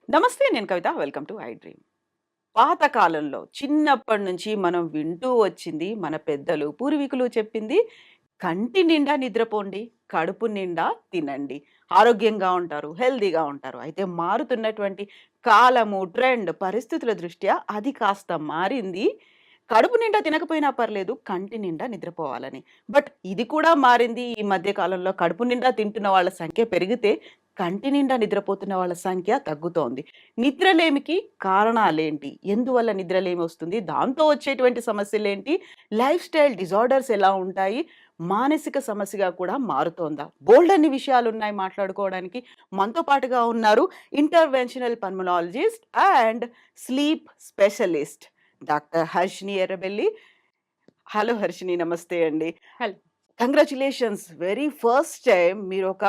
నమస్తే. నేను Kavitha. Welcome to I dream. పాత కాలంలో చిన్నప్పటి నుంచి మనం వింటూ వచ్చింది మన పెద్దలు, పూర్వీకులు చెప్పింది కంటి నిండా నిద్రపోండి, కడుపు నిండా తినండి. ఆరోగ్యంగా ఉంటారు, హెల్తీగా ఉంటారు. అయితే మారుతున్నటువంటి కాలము, ట్రెండ్, పరిస్థితుల దృష్ట్యా అది కాస్త మారింది. కడుపు నిండా తినకపోయినా పర్లేదు, కంటి నిండా నిద్రపోవాలని. బట్ ఇది కూడా మారింది. ఈ మధ్య కాలంలో కడుపు నిండా తింటున్న వాళ్ళ సంఖ్య పెరిగితే, కంటి నిండా నిద్రపోతున్న వాళ్ళ సంఖ్య తగ్గుతోంది. నిద్రలేమికి కారణాలేంటి? ఎందువల్ల నిద్రలేమి వస్తుంది? దాంతో వచ్చేటువంటి సమస్యలేంటి? లైఫ్ స్టైల్ డిజార్డర్స్ ఎలా ఉంటాయి? మానసిక సమస్యగా కూడా మారుతోందా? బోలెడన్ని విషయాలున్నాయి మాట్లాడుకోవడానికి. మనతో పాటుగా ఉన్నారు interventional pulmonologist and sleep specialist doctor Harshini Errabelli. Hello Harshini, నమస్తే అండి. Hello. Congratulations. Very first time మీరొక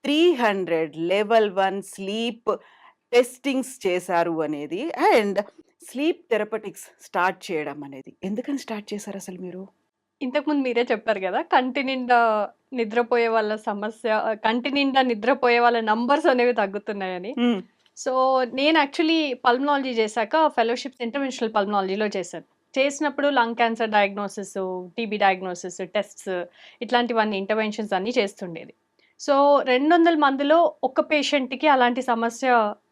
300 లెవెల్ 1 స్లీప్ టెస్టింగ్స్ చేశారు అనేది అండ్ స్లీప్ థెరపటిక్స్ స్టార్ట్ చేయడం అనేది. ఎందుకని స్టార్ట్ చేశారసలు మీరు? ఇంతకుముందు మీరే చెప్పారు గదా! కంటి నిండా నిద్రపోయే వాళ్ళ సమస్య కంటి నిండా నిద్రపోయే వాళ్ళ నంబర్స్ అనేవి తగ్గుతున్నాయని. హ్మ్. సో, నేను యాక్చువల్లీ పల్మనాలజీ చేశాక ఫెలోషిప్స్ ఇంటర్వెన్షనల్ పల్మనాలజీలో చేశాను. చేసినప్పుడు lung cancer diagnosis, TB diagnosis, tests ఇట్లాంటివన్నీ ఇంటర్వెన్షన్స్ అన్నీ చేస్తుండేది. సో, 200 మందిలో ఒక పేషెంట్‌కి అలాంటి సమస్య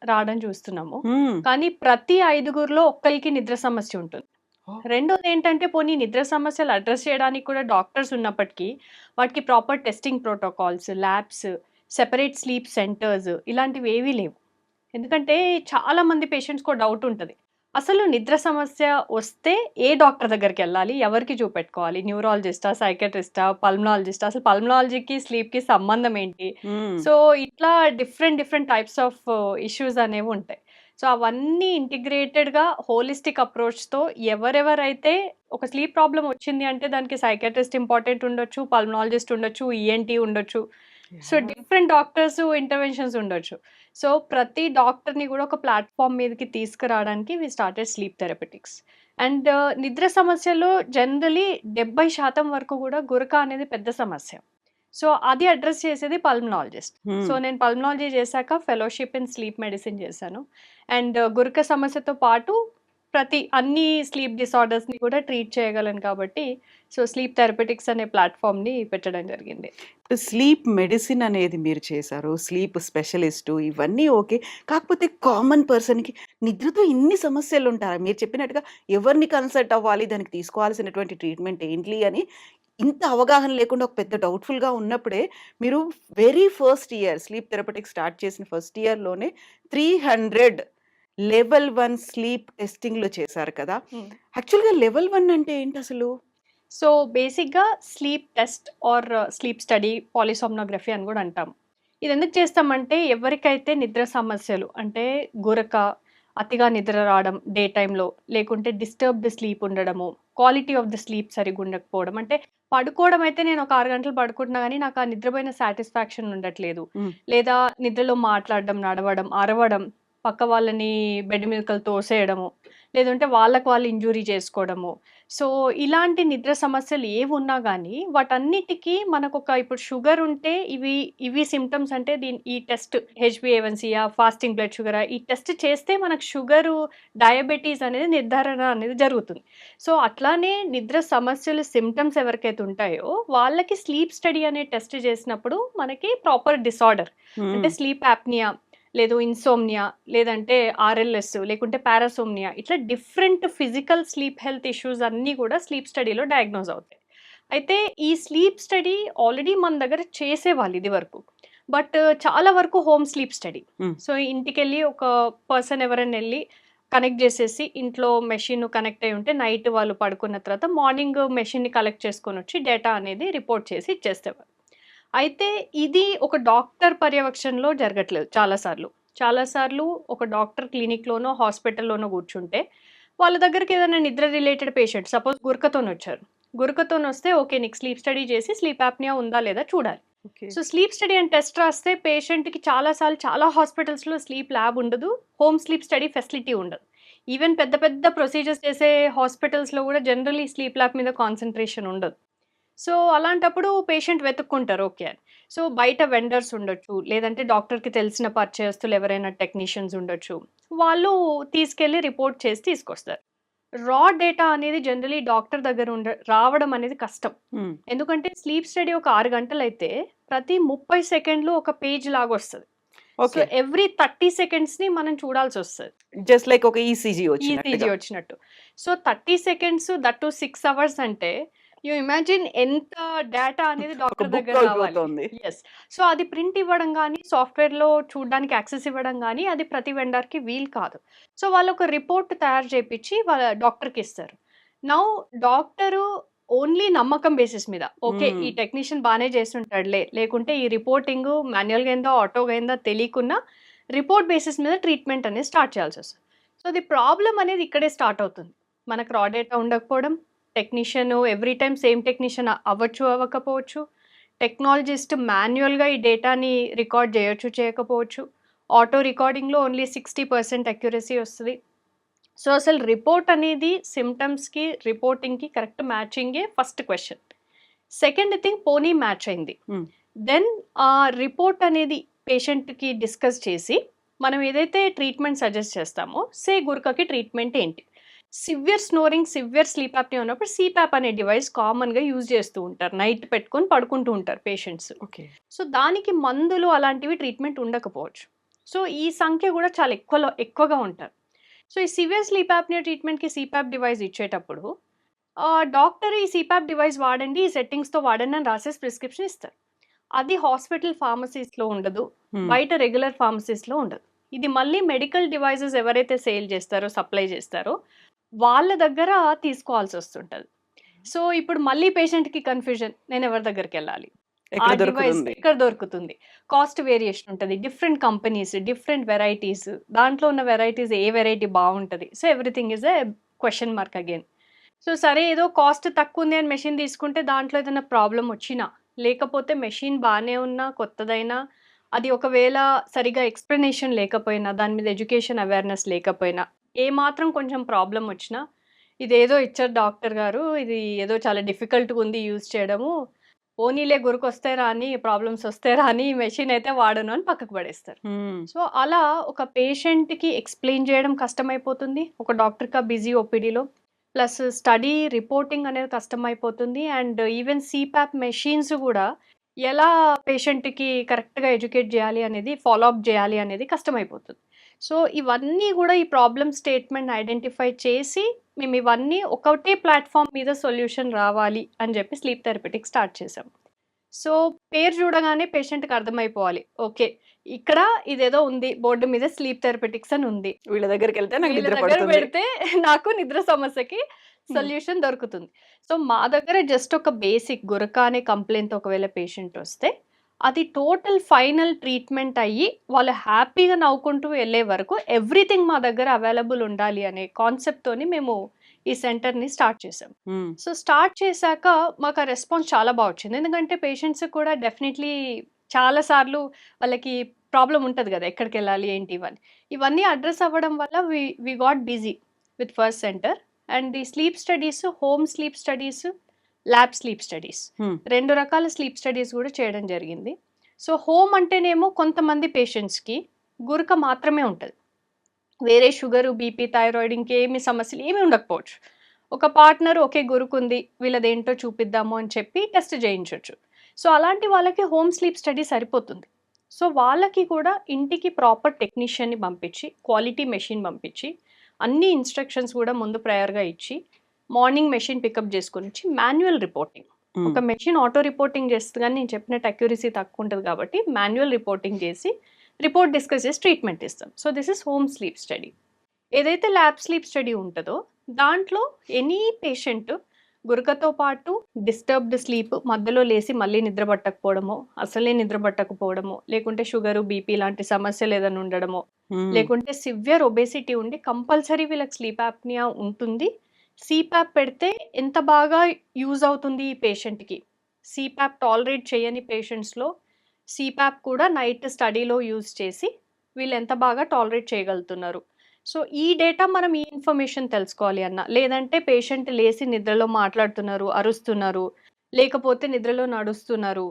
రావడం చూస్తున్నాము. హ్మ్. కానీ ప్రతి 5గురిలో ఒక్కళ్ళకి నిద్ర సమస్య ఉంటుంది. ఓహ్! రెండోదేంటంటే పోనీ నిద్ర సమస్యలు అడ్రెస్ చేయడానికి కూడా డాక్టర్స్ ఉన్నప్పటికీ, వాటికి proper testing protocols, labs, separate sleep centres ఇలాంటివేవీ లేవు. ఎందుకంటే చాలా మంది పేషెంట్స్‌కో డౌట్ ఉంటది. అసలు నిద్ర సమస్య వస్తే ఏ డాక్టర్ దగ్గరికెళ్ళాలి? ఎవరికి చూపెట్టుకోవాలి? న్యూరాలజిస్టా? సైకియాట్రిస్టా? పల్మనాలజిస్టా? అసలు పల్మనాలజీకి, స్లీప్‌కి సంబంధం ఏంటి? హ్మ్. సో, ఇట్లా డిఫరెంట్ టైప్స్ ఆఫ్ ఇష్యూస్ అనేవుంటాయి. సో, అవన్నీ ఇంటిగ్రేటెడ్‌గా హోలిస్టిక్ అప్రోచ్‌తో ఎవరెవరైతే ఒక స్లీప్ ప్రాబ్లమ్ వచ్చింది అంటే దానికి సైకియాట్రిస్ట్ ఇంపార్టెంట్ ఉండొచ్చు, పల్మనాలజిస్ట్ ఉండొచ్చు, ఈఎన్‌టీ ఉండొచ్చు. So, yeah! Different doctors interventions ఉండొచ్చు. సో, ప్రతి డాక్టర్‌ని గూడా ఒక ప్లాట్‌ఫార్మ్ మీదకి తీసుకురావడానికి we started sleep therapeutics. And నిద్ర సమస్యలో జనరల్లీ 70% వరకు గూడా గురక అనేది పెద్ద సమస్య. సో, అది అడ్రెస్ చేసేది పల్మనాలజిస్ట్. సో, హ్మ్. నేను పల్మనాలజీ చేశాక ఫెలోషిప్ ఇన్ స్లీప్ మెడిసిన్ చేశాను. అండ్ గురక సమస్యతో పాటు అన్ని స్లీప్ డిసార్డర్స్‌ని కూడా ట్రీట్ చేయగలను కాబట్టి, సో, స్లీప్ థెరపెటిక్స్ అనే ప్లాట్‌ఫార్మ్‌ని పెట్టడం జరిగింది. స్లీప్ మెడిసిన్ అనేది మీరు చేశారు. స్లీప్ స్పెషలిస్టు ఇవన్నీ ఓకే. కాకపోతే కామన్ పర్సన్‌కి నిద్రతో ఇన్ని సమస్యలుంటాయా? మీరు చెప్పినట్టుగా ఎవరిని కన్సల్ట్ అవ్వాలి? దానికి తీసుకోవాల్సినటువంటి ట్రీట్మెంట్ ఏంటి అని ఇంత అవగాహన లేకుండా ఒక పెద్ద డౌట్‌ఫుల్‌గా ఉన్నప్పుడే మీరు very first year sleep therapeutics start చేసిన ఫస్ట్ ఇయర్‌లోనే 300 లెవెల్ 1 స్లీప్ టెస్టింగ్‌లు చేశారు కదా! హ్మ్. యాక్చువల్‌గా లెవెల్ 1 అంటే ఏంటసలు? సో, బేసిక్‌గా sleep test or sleep study, polysomnography అని గూడా అంటాం. ఇదెందుకు చేస్తామంటే ఎవరికైతే నిద్ర సమస్యలు అంటే గురక, అతిగా నిద్ర రావడం డే టైమ్‌లో, లేకుంటే డిస్టర్బ్డ్ స్లీప్ ఉండడము, క్వాలిటీ ఆఫ్ ద స్లీప్ సరిగ్గా ఉండకపోవడం. అంటే పడుకోవడం అయితే నేను ఒక 6 గంటలు పడుకుంటున్నా గానీ నాకు ఆ నిద్రపోయిన సాటిస్ఫాక్షన్ ఉండట్లేదు. హ్మ్. లేదా నిద్రలో మాట్లాడడం, నడవడం, అరవడం, పక్క వాళ్ళని బెడ్ మీదకెళ్ళి తోసేయడము, లేదంటే వాళ్ళకి వాళ్ళు ఇంజ్యూరీ చేసుకోవడము. సో, ఇలాంటి నిద్ర సమస్యలు ఏవున్నా గానీ, వాటన్నిటికి మనకొక ఇప్పుడు షుగర్ ఉంటే ఇవి సింప్టమ్స్ అంటే ఈ టెస్ట్ హెచ్‌బీఏవన్సీయా, ఫాస్టింగ్ బ్లడ్ షుగరా, ఈ టెస్ట్ చేస్తే మనకు షుగరు, డయాబెటీస్ అనేది నిర్ధారణ అనేది జరుగుతుంది. సో, అట్లానే నిద్ర సమస్యలు సింప్టమ్స్ ఎవరికైతే ఉంటాయో, వాళ్ళకి స్లీప్ స్టడీ అనే టెస్ట్ చేసినప్పుడు మనకి ప్రాపర్ డిసార్డర్ అంటే హ్మ్. స్లీప్ యాప్నియా, లేదు ఇన్సోమ్నియా, లేదంటే ఆర్ఎల్ఎస్, లేకుంటే పారాసోమ్నియా ఇట్లా different physical sleep health issues అన్నీ కూడా స్లీప్ స్టడీలో డయాగ్నోస్ అవుతాయి. అయితే ఈ స్లీప్ స్టడీ ఆల్రెడీ మన దగ్గర చేసేవాళ్ళు ఇదివరకు. బట్ చాలా వరకు హోమ్ స్లీప్ స్టడీ. హ్మ్. సో, ఇంటికెళ్ళి ఒక పర్సన్ ఎవరైనా ఎళ్లి కనెక్ట్ జేసేసి ఇంట్లో మెషిన్ కనెక్ట్ అయ్యి ఉంటే నైట్ వాళ్ళు పడుకున్న తర్వాత మార్నింగ్ మెషిన్‌ని కలెక్ట్ చేసుకొనొచ్చి డేటా అనేది రిపోర్ట్ చేసి ఇచ్చేసేవారు. అయితే ఇది ఒక డాక్టర్ పర్యవేక్షణలో జరగట్లేదు చాలా సార్లు. చాలా సార్లు ఒక డాక్టర్ క్లినిక్‌లోనో, హాస్పిటల్‌లోనో కూర్చుంటే, వాళ్ళ దగ్గరికి ఏదైనా నిద్ర రిలేటెడ్ పేషెంట్ సపోజ్ గురకతోనొచ్చారు. గురకతోనొస్తే ఓకే. నీకు స్లీప్ స్టడీ చేసి స్లీప్ యాప్నియా ఉందా లేదా చూడాలి. ఓకే. సో, స్లీప్ స్టడీ అని టెస్ట్ రాస్తే పేషెంట్‌కి చాలా సార్లు చాలా హాస్పిటల్స్‌లో స్లీప్ ల్యాబ్ ఉండదు. హోమ్ స్లీప్ స్టడీ ఫెసిలిటీ ఉండదు. ఈవెన్ పెద్ద పెద్ద ప్రొసీజర్స్ చేసే హాస్పిటల్స్‌లో కూడా జనరల్లీ స్లీప్ ల్యాబ్ మీద కాన్సంట్రేషన్ ఉండదు. సో, అలాంటప్పుడు పేషెంట్ వెతుక్కుంటారు ఓకే అని. సో బయట వెండర్స్ ఉండొచ్చు, లేదంటే డాక్టర్‌కి తెలిసిన పరిచయస్తులు ఎవరైనా టెక్నీషియన్స్ ఉండొచ్చు. వాళ్ళు తీసుకెళ్ళి రిపోర్ట్ చేసి తీసుకొస్తారు. రా డేటా అనేది జనరల్లీ డాక్టర్ దగ్గర రావడం అనేది కష్టం. హ్మ్. ఎందుకంటే స్లీప్ స్టడీ ఒక 6 గంటలైతే ప్రతి 30 సెకండ్లు ఒక పేజ్ లాగొస్తది. So okay. ఎవ్రీ 30 సెకండ్స్‌ని మనం చూడాల్సొస్తది. జస్ట్ లైక్ ఒక ఈసీజీ ఈసీజీ వచ్చినట్టుగా. వచ్చినట్టు. So 30 seconds that to 6 hours అంటే యూ ఇమాజిన్ ఎంత డేటా అనేది ఒక డాక్టర్ బుక్ దగ్గర రావాలి. అయిపోతుంది. యెస్. సో అది ప్రింట్ ఇవ్వడం గానీ, సాఫ్ట్‌వేర్‌లో చూడడానికి యాక్సెస్ ఇవ్వడం గానీ, అది ప్రతి వెండర్‌కి వీలు కాదు. సో వాళ్ళొక రిపోర్ట్ తయారు చేపిచ్చి వాళ్ళ డాక్టర్‌కి ఇస్తారు. నౌ డాక్టరు ఓన్లీ నమ్మకం బేసిస్ మీద ఓకే. హ్మ్. ఈ టెక్నీషియన్ బానే చేసుంటాడులే, లేకుంటే ఈ రిపోర్టింగు మాన్యుయల్‌గా అయిందో, ఆటోగా అయిందో తెలియకున్నా రిపోర్ట్ బేసిస్ మీద ట్రీట్మెంట్ అనేది స్టార్ట్ చేయాల్సొస్తది. సో ది ప్రాబ్లమ్ అనేది ఇక్కడే స్టార్ట్ అవుతుంది. మనకు రా డేటా ఉండకపోవడం, technician every time same technician అవ్వచ్చు, అవ్వకపోవచ్చు. టెక్నాలజిస్ట్ మాన్యుయల్‌గా ఈ డేటాని రికార్డ్ చేయొచ్చు, చేయకపోవచ్చు. ఆటో రికార్డింగ్‌లో ఓన్లీ 60% అక్యురసీ వస్తది. సో అసలు రిపోర్ట్ అనేది సింప్టమ్స్‌కి, రిపోర్టింగ్‌కి కరెక్ట్ మ్యాచింగే ఫస్ట్ క్వెషన్. సెకండ్ థింగ్ పోనీ మ్యాచ్ అయింది. హ్మ్. దెన్ ఆ రిపోర్ట్ అనేది పేషెంట్‌కి డిస్కస్ చేసి, మనం ఏదైతే ట్రీట్మెంట్ సజెస్ట్ చేస్తామో, గురకకి ట్రీట్మెంట్ ఏంటి? Severe snoring, severe sleep apnea ఉన్నప్పుడు సీపాప్ అనే డివైస్ కామన్‌గా యూజ్ చేస్తూ ఉంటారు. నైట్ పెట్టుకొని పడుకుంటూ ఉంటారు పేషెంట్స్. ఓకే. సో దానికి మందులు అలాంటివి ట్రీట్మెంట్ ఉండకపోవచ్చు. సో ఈ సంఖ్య కూడా చాలా ఎక్కువగా ఉంటారు. సో ఈ సివియర్ స్లీప్ యాప్నియా ట్రీట్మెంట్‌కి సీపాప్ డివైస్ ఇచ్చేటప్పుడు డాక్టర్ ఈ సీపాప్ డివైస్ వాడండి, ఈ సెట్టింగ్స్‌తో వాడండి అని రాసేసి ప్రిస్క్రిప్షన్ ఇస్తారు. అది హాస్పిటల్ ఫార్మసీస్‌లో ఉండదు. హ్మ్. బయట రెగ్యులర్ ఫార్మసీస్‌లో ఉండదు. ఇది మళ్ళీ మెడికల్ డివైసెస్ ఎవరైతే సేల్ చేస్తారో, సప్లై చేస్తారో వాళ్ళ దగ్గర తీసుకోవాల్సొస్తుంటది. సో ఇప్పుడు మళ్ళీ పేషెంట్‌కి కన్‌ఫ్యూజన్. నేను ఎవరి దగ్గరికెళ్ళాలి? ఆ ఎక్కడ డివైస్ దొరుకుతుంది? ఎక్కడ దొరుకుతుంది? కాస్ట్ వేరియేషన్ ఉంటది. Different companies, different varieties. దాంట్లో ఉన్న వెరైటీస్ ఏ వెరైటీ బావుంటది? So everything is a question mark again. So సరే ఏదో కాస్ట్ తక్కువుంది అని మెషిన్ తీసుకుంటే దాంట్లో ఏదైనా ప్రాబ్లమ్ వచ్చినా, లేకపోతే మెషిన్ బానే ఉన్నా, కొత్తదైనా, అది ఒకవేళ సరిగ్గా ఎక్స్‌ప్లనేషన్ లేకపోయినా, దాని మీద ఎడ్యుకేషన్ అవేర్‌నెస్ లేకపోయినా, ఏమాత్రం కొంచెం ప్రాబ్లమ్ వచ్చినా, ఇదేదో ఇచ్చారు డాక్టర్ గారు, ఇది ఏదో చాలా డిఫికల్ట్‌గా ఉంది యూజ్ చేయడము. పోనీలే గురకొస్తే రాని, ప్రాబ్లమ్స్ వస్తే రాని, ఈ మెషిన్ అయితే వాడను అని పక్కకు పడేస్తారు. హ్మ్. సో అలా ఒక పేషెంట్‌కి ఎక్స్‌ప్లెయిన్ చేయడం కష్టమైపోతుంది. ఒక డాక్టర్‌కి బిజీ ఓపీడీలో. ప్లస్ స్టడీ రిపోర్టింగ్ అనేది కష్టమైపోతుంది. అండ్ ఈవెన్ సీపాప్ మెషిన్స్ గూడా ఎలా పేషెంట్‌కి కరెక్ట్‌గా ఎడ్యుకేట్ జేయాలి అనేది, ఫాలో అప్ జేయాలి అనేది కష్టమైపోతుంది. సో ఇవన్నీ గూడా ఈ ప్రాబ్లమ్ స్టేట్మెంట్‌ని ఐడెంటిఫై చేసి, మేము ఇవన్నీ ఒకటే ప్లాట్‌ఫార్మ్ మీద సొల్యూషన్ రావాలి అని జెప్పి స్లీప్ థెరపీటిక్స్ స్టార్ట్ చేసాం. సో పేరు చూడగానే పేషెంట్‌కి అర్థమైపోవాలి. ఓకే. ఇక్కడ ఇదేదో ఉంది. బోర్డ్ మీద స్లీప్ థెరపీటిక్స్ అని ఉంది. వీళ్ళ దగ్గరికెళ్తే నాకు వీళ్ళ నిద్ర దగ్గర పడుతుంది. పెడితే నాకు నిద్ర సమస్యకి హ్మ్. సొల్యూషన్ దొరుకుతుంది. సో మా దగ్గర జస్ట్ ఒక బేసిక్ గురక అనే కంప్లెయింట్ ఒకవేళ పేషెంట్ వస్తే, అది టోటల్ ఫైనల్ ట్రీట్మెంట్ అయ్యి, వాళ్ళు హ్యాపీగా నవ్వుకుంటూ వెళ్ళే వరకు ఎవ్రీథింగ్ మా దగ్గర అవైలబుల్ ఉండాలి అనే కాన్సెప్ట్‌తోని మేము ఈ సెంటర్‌ని స్టార్ట్ చేసాం. హ్మ్. సో స్టార్ట్ చేశాక మాకు ఆ రెస్పాన్స్ చాలా బా వచ్చింది. ఎందుకంటే పేషెంట్స్ కూడా డెఫినైట్‌లీ చాలా సార్లు వాళ్ళకి ప్రాబ్లమ్ ఉంటది గదా! ఎక్కడికెళ్ళాలి ఏంటి ఇవన్నీ. ఇవన్నీ అడ్రెస్ అవ్వడం వల్ల we got busy with first centre. And ఈ sleep studies, home sleep studies, lab sleep studies. Hmm. 2 రకాల స్లీప్ స్టడీస్ గూడా చేయడం జరిగింది. సో హోమ్ అంటేనేమో కొంతమంది పేషెంట్స్‌కి గురక మాత్రమే ఉంటది. వేరే షుగరు, బీపీ, థైరాయిడ్ ఇంకేమి సమస్యలు ఏమి ఉండకపోవచ్చు. ఒక పార్ట్నర్ ఓకే గురుకుంది, వీళ్ళదేంటో చూపిద్దాము అని చెప్పి టెస్ట్ చేయించొచ్చు. సో అలాంటి వాళ్ళకి హోమ్ స్లీప్ స్టడీ సరిపోతుంది. సో వాళ్ళకి కూడా ఇంటికి ప్రాపర్ టెక్నీషియన్‌ని పంపించి, క్వాలిటీ మెషిన్ పంపించి, అన్ని ఇన్‌స్ట్రక్షన్స్ కూడా ముందు ప్రయర్‌గా ఇచ్చి, మార్నింగ్ మెషిన్ పికప్ చేసుకొనొచ్చి మాన్యువల్ రిపోర్టింగ్. హ్మ్. ఒక మెషిన్ ఆటో రిపోర్టింగ్ చేస్తది గానీ నేను చెప్పినట్టు అక్యురసీ తక్కువుంటది కాబట్టి మాన్యువల్ రిపోర్టింగ్ చేసి, రిపోర్ట్ డిస్కస్ చేసి ట్రీట్మెంట్ ఇస్తాం. So this is home sleep study. ఏదైతే ల్యాబ్ స్లీప్ స్టడీ ఉంటదో, దాంట్లో ఎనీ పేషెంట్ గురకతో పాటు డిస్టర్బ్డ్ స్లీప్, మధ్యలో లేసి మళ్ళీ నిద్ర పట్టకపోవడమో, అసలే నిద్ర పట్టకపోవడమో, లేకుంటే షుగరు, బీపీ లాంటి సమస్యలు ఏదైనా ఉండడమో, హ్మ్. లేకుంటే సివియర్ ఒబేసిటీ ఉండి కంపల్సరీ వీళ్ళకి స్లీప్ యాప్నియా ఉంటుంది. సీపాప్ పెడితే ఎంత బాగా యూజ్ అవుతుంది ఈ పేషెంట్‌కి. సీపాప్ టాలరేట్ చేయని పేషెంట్స్‌లో సీపాప్ కూడా నైట్ స్టడీలో యూజ్ చేసి వీళ్ళు ఎంత బాగా టాలరేట్ చేయగలుగుతున్నారు. సో ఈ డేటా మనం ఈ ఇన్ఫర్మేషన్ తెలుసుకోవాలి అన్నా. లేదంటే పేషెంట్ లేసి నిద్రలో మాట్లాడుతున్నారు, అరుస్తున్నారు, లేకపోతే నిద్రలో నడుస్తున్నారు,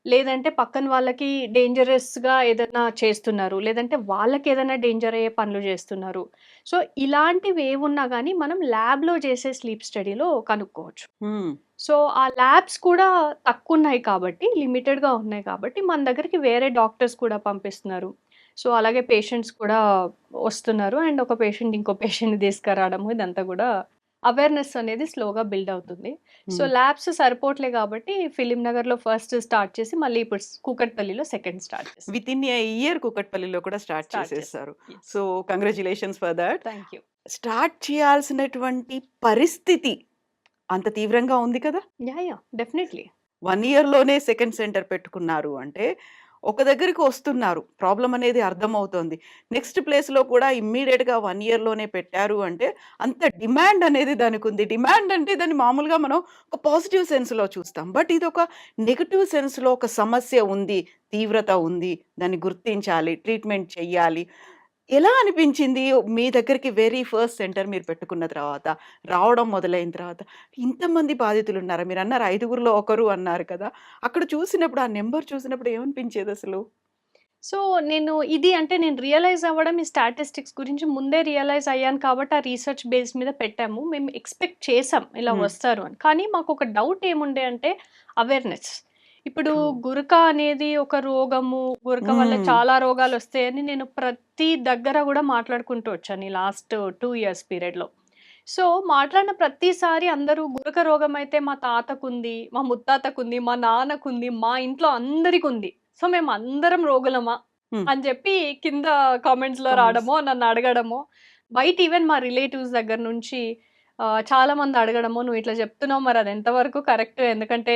లేదంటే పక్కన వాళ్ళకి డేంజరస్‌గా ఏదన్నా చేస్తున్నారు. లేదంటే వాళ్ళకేదైనా డేంజర్ అయ్యే పనులు జేస్తున్నారు. సో, ఇలాంటివేవున్నా గానీ మనం ల్యాబ్‌లో చేసే స్లీప్ స్టడీలో కనుక్కోవచ్చు. హ్మ్. సో, ఆ ల్యాబ్స్ కూడా తక్కువున్నాయి కాబట్టి, లిమిటెడ్‌గా ఉన్నాయి కాబట్టి, మన దగ్గరికి వేరే డాక్టర్స్ కూడా పంపిస్తున్నారు. సో, అలాగే పేషెంట్స్ కూడా వస్తున్నారు. అండ్ ఒక పేషెంట్ ఇంకో పేషెంట్‌ని తీసుకురావడము ఇదంతా గూడా అవేర్‌నెస్ అనేది స్లోగా బిల్డ్ అవుతుంది. సో, హ్మ్. ల్యాబ్స్ సరిపోవట్లే కాబట్టి ఫిలిం నగర్‌లో ఫస్ట్ స్టార్ట్ చేసి, మళ్ళీ ఇప్పుడు కూకట్పల్లిలో సెకండ్ స్టార్ట్ చేసాం. వితిన్ ఎ ఇయర్ కూకట్పల్లిలో కూడా స్టార్ట్ స్టార్ట్ చేసాం. చేసేసారు. Yes. So, congratulations for that. Thank you. Start చేయాల్సినటువంటి పరిస్థితి అంత తీవ్రంగా ఉంది కదా! యాహ్! డెఫినైట్‌లీ. 1 ఇయర్‌లోనే సెకండ్ సెంటర్ పెట్టుకున్నారు అంటే, ఒక దగ్గరికి వస్తున్నారు. ప్రాబ్లమ్ అనేది అర్థమవుతోంది. నెక్స్ట్ ప్లేస్‌లో కూడా ఇమ్మీడియేట్‌గా 1 ఇయర్‌లోనే పెట్టారు అంటే, అంత డిమాండ్ అనేది దానికుంది. డిమాండ్ అంటే దాన్ని మామూలుగా మనం ఒక పాజిటివ్ సెన్స్‌లో చూస్తాం. బట్ ఇదొక నెగెటివ్ సెన్స్‌లో ఒక సమస్య ఉంది, తీవ్రత ఉంది, దాన్ని గుర్తించాలి, ట్రీట్మెంట్ చెయ్యాలి. ఎలా అనిపించింది మీ దగ్గరికి వెరీ ఫస్ట్ సెంటర్ మీరు పెట్టుకున్న తర్వాత, రావడం మొదలైన తర్వాత, ఇంతమంది బాధితులున్నారా? మీరన్నారు ఐదుగురిలో ఒకరు అన్నారు కదా! అక్కడ చూసినప్పుడు, ఆ నంబర్ చూసినప్పుడు ఏమనిపించేదసలు? సో, నేను రియలైజ్ అవ్వడం ఈ స్టాటిస్టిక్స్ గురించి ముందే రియలైజ్ అయ్యాను కాబట్టి, ఆ రీసెర్చ్ బేస్ మీద పెట్టాము. మేము ఎక్స్‌పెక్ట్ చేసాం ఇలా హ్మ్. వస్తారు అని. కానీ మాకొక డౌట్ ఏముండే అంటే అవేర్‌నెస్. ఇప్పుడు ట్రూ. గురక అనేది ఒక రోగము, గురక వల్ల హ్మ్. చాలా రోగాలొస్తాయని నేను ప్రతి దగ్గర గూడా మాట్లాడుకుంటూ వచ్చాను ఈ లాస్ట్ 2 ఇయర్స్ పీరియడ్‌లో. సో, మాట్లాడిన ప్రతిసారి అందరూ గురక రోగమైతే మా తాతకుంది, మా ముత్తాతకుంది, మా నాన్నకుంది, మా ఇంట్లో అందరికుంది. సో, మేమందరం రోగులమా? హ్మ్. అని జెప్పి కింద కామెంట్స్‌లో కామెంట్స్. రావడమో, నన్నడగడమో, బయట ఈవెన్ మా రిలేటివ్స్ దగ్గర నుంచి చాలామంది అడగడము, "నువ్వు ఇట్లా జెప్తున్నావు మరి అది ఎంతవరకు కరెక్ట్? ఎందుకంటే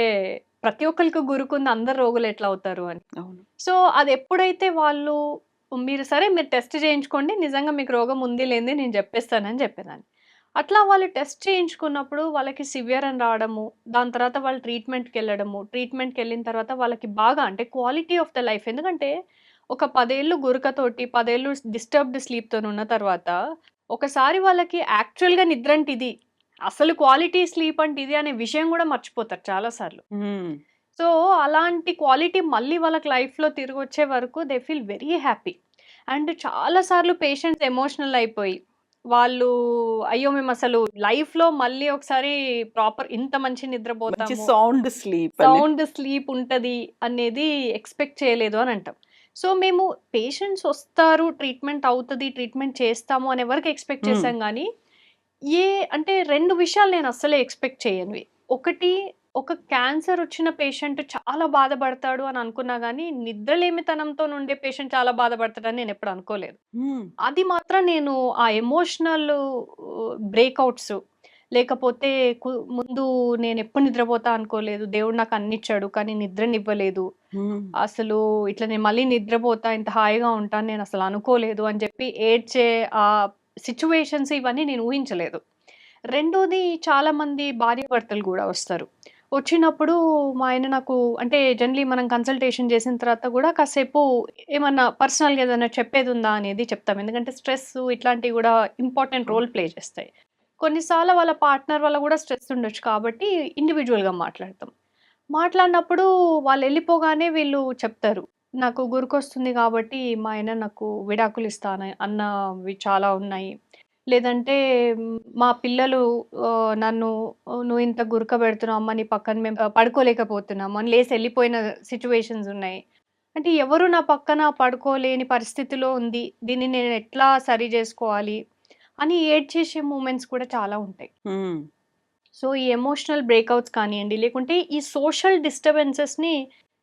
ప్రతి ఒక్కళ్ళకి గురుకుంది అందరు రోగులెట్లా అవుతారు" అని. అవును. సో, అదెప్పుడైతే వాళ్ళు మీరు టెస్ట్ చేయించుకోండి. నిజంగా మీకు రోగం ఉంది, లేనిది నేను జెప్పేస్తానని జెప్పేదాన్ని. అట్లా వాళ్ళు టెస్ట్ చేయించుకున్నప్పుడు వాళ్ళకి సివియర్ అని రావడము, దాని తర్వాత వాళ్ళు ట్రీట్‌మెంట్‌కెళ్ళడము, ట్రీట్‌మెంట్‌కెళ్ళిన తర్వాత వాళ్ళకి బాగా అంటే క్వాలిటీ ఆఫ్ ద లైఫ్ ఎందుకంటే ఒక 10 ఏళ్ళు గురకతోటి, 10 ఏళ్ళు డిస్టర్బ్డ్ స్లీప్‌తోనున్న తర్వాత, ఒకసారి వాళ్ళకి యాక్చువల్‌గా నిద్రంటే ఇది. అసలు క్వాలిటీ స్లీప్ అంటే ఇది అనే విషయం గూడా మర్చిపోతారు చాలా సార్లు. హ్మ్. సో, అలాంటి క్వాలిటీ మళ్ళీ వాళ్ళకి లైఫ్‌లో తిరిగొచ్చే వరకు they feel very happy. And చాలా సార్లు పేషెంట్స్ ఎమోషనల్ అయిపోయి, వాళ్ళు అయ్యో! మేమసలు లైఫ్‌లో మళ్ళీ ఒకసారి ప్రాపర్ ఇంత మంచి మంచి నిద్రపోతాము, సౌండ్ స్లీప్ అని. సౌండ్ స్లీప్ ఉంటది అనేది ఎక్స్‌పెక్ట్ చేయలేదు అని అంటాం. సో, మేము పేషెంట్స్ ఒస్తారు, ట్రీట్మెంట్ అవుతది, ట్రీట్మెంట్ చేస్తాము అనే వరకు ఎక్స్‌పెక్ట్ హ్మ్. చేసాం గానీ, ఏ అంటే 2 విషయాలు నేను అస్సలే ఎక్స్‌పెక్ట్ చేయనివి. ఒకటి ఒక క్యాన్సర్ వచ్చిన పేషెంట్ చాలా బాధపడతాడు అని అనుకున్నా గానీ, నిద్రలేమితనంతో ఉండే పేషెంట్ చాలా బాధపడతాడని నేనెప్పుడు అనుకోలేదు. హ్మ్. అది మాత్రం నేను ఆ ఎమోషనల్ బ్రేకౌట్స్ లేకపోతే కు ముందు నేనెప్పుడు నిద్రపోతా అనుకోలేదు. దేవుడు నాకు అన్నిచ్చాడు. కానీ నిద్రనివ్వలేదు. హ్మ్. అసలు ఇట్లా నేను మళ్ళీ నిద్రపోతా, ఇంత హాయిగా ఉంటాను నేనసలు అనుకోలేదు అని చెప్పి ఏడ్చే సిట్యుయేషన్స్ ఇవన్నీ నేను ఊహించలేదు. రెండోది చాలామంది భార్యాభర్తలు గూడా వస్తారు. వచ్చినప్పుడు మా ఆయన నాకు అంటే జనరల్లీ మనం కన్సల్టేషన్ చేసిన తర్వాత గూడా కాసేపు ఏమన్నా పర్సనల్‌గా ఏదైనా చెప్పేదుందా అనేది చెప్తాం. ఎందుకంటే స్ట్రెస్సు ఇట్లాంటివి గూడా ఇంపార్టెంట్ రోల్ ప్లే చేస్తాయి. కొన్నిసార్లు వాళ్ళ పార్ట్నర్ వల్ల గూడా స్ట్రెస్ ఉండొచ్చు కాబట్టి ఇండివిడ్యువల్‌గా మాట్లాడతాం. మాట్లాడినప్పుడు వాళ్ళెళ్ళిపోగానే వీళ్ళు చెప్తారు. నాకు గురకొస్తుంది గాబట్టి మా ఆయన నాకు విడాకులిస్తా అన్నవి చాలా ఉన్నాయి. లేదంటే మా పిల్లలు నన్ను "నువ్వింత గురకబెడుతున్నావు అమ్మ నీ పక్కన మేము పడుకోలేకపోతున్నాము" అని లేసి ఎళ్ళిపోయిన సిట్యుయేషన్స్ ఉన్నాయి. అంటే ఎవరు నా పక్కన పడుకోలేని పరిస్థితిలో ఉంది. దీన్ని నేనెట్లా సరి జేసుకోవాలి అని ఏడ్చేసే మూమెంట్స్ కూడా చాలా ఉంటాయి. హ్మ్. సో, ఈ ఎమోషనల్ బ్రేకౌట్స్ కానియండి, లేకుంటే ఈ సోషల్ డిస్టర్బెన్సెస్‌ని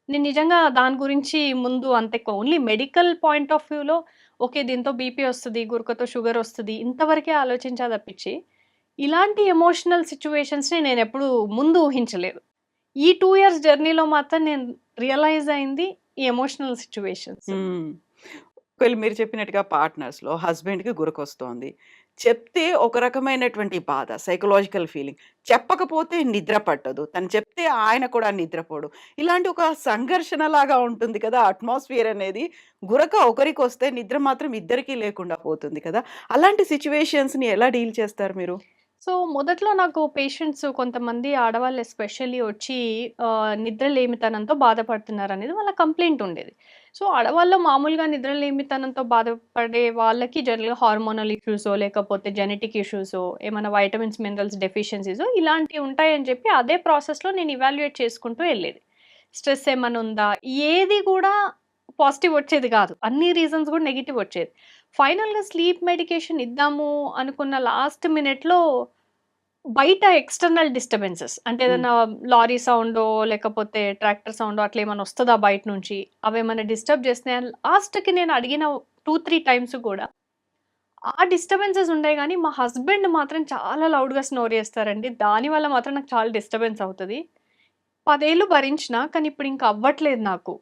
నేను నిజంగా దాని గురించి ముందు అంత ఎక్కువ ఓన్లీ మెడికల్ పాయింట్ ఆఫ్ వ్యూలో ఓకే. దీంతో బీపీ ఒస్తది, గురకతో షుగరొస్తది ఇంతవరకే ఆలోచించా తప్పించి, ఇలాంటి ఎమోషనల్ సిట్యుయేషన్స్‌ని నేనెప్పుడు ముందు ఊహించలేదు. ఈ 2 ఇయర్స్ జర్నీలో మాత్రం నేను రియలైజ్ అయింది ఈ ఎమోషనల్ సిట్యుయేషన్స్. హ్మ్. ఒకవేళ మీరు చెప్పినట్టుగా పార్ట్నర్స్‌లో హస్బెండ్‌కి గురకొస్తోంది. చెప్తే ఒక రకమైనటువంటి బాధ, సైకలాజికల్ ఫీలింగ్. చెప్పకపోతే నిద్ర పట్టదు. తను చెప్తే ఆయన కూడా నిద్రపోడు. ఇలాంటి ఒక సంఘర్షణలాగా ఉంటుంది కదా! అట్మాస్ఫియర్ అనేది. గురక ఒకరికొస్తే నిద్ర మాత్రం ఇద్దరికీ లేకుండా పోతుంది కదా! అలాంటి సిట్యుయేషన్స్‌ని ఎలా డీల్ చేస్తారు మీరు? సో, మొదట్లో నాకు పేషెంట్స్ కొంతమంది ఆడవాళ్ళు ఎస్పెషల్లీ వచ్చి నిద్రలేమితనంతో బాధపడుతున్నారనేది వాళ్ళ కంప్లెయింట్ ఉండేది. సో, ఆడవాళ్ళు మామూలుగా నిద్రలేమితనంతో బాధపడే వాళ్ళకి జనరల్‌గా హార్మోనల్ ఇష్యూసో, లేకపోతే జెనెటిక్ ఇష్యూసో, ఏమైనా వైటమిన్స్, మినరల్స్ డెఫిషియన్సీసో ఇలాంటివి ఉంటాయని చెప్పి అదే ప్రాసెస్‌లో నేను ఇవాల్యుయేట్ చేసుకుంటూ ఎళ్ళేది. స్ట్రెస్ ఏమన్నా ఉందా? ఏది కూడా పాజిటివ్ వచ్చేది కాదు. అన్ని రీజన్స్ కూడా నెగెటివ్ వచ్చేది. ఫైనల్‌గా స్లీప్ మెడికేషన్ ఇద్దాము అనుకున్న లాస్ట్ మినిట్‌లో బయట ఎక్స్‌టర్నల్ డిస్టర్బెన్సెస్ అంటే హ్మ్. ఏదైనా లారీ సౌండో, లేకపోతే ట్రాక్టర్ సౌండో అట్లా ఏమన్నా వస్తదా బయట నుంచి? అవేమన్నా డిస్టర్బ్ చేస్తున్నాయా? లాస్ట్‌కి నేను అడిగిన 2, 3 టైమ్స్ కూడా ఆ డిస్టర్బెన్సెస్ ఉండేయి గానీ, మా హస్బెండ్ మాత్రం చాలా లౌడ్‌గా స్నోర్ చేస్తారండి. దానివల్ల మాత్రం నాకు చాలా డిస్టర్బెన్స్ అవుతది. 10 ఏళ్ళు భరించినా, కానీ ఇప్పుడు ఇంక అవ్వట్లేదు నాకు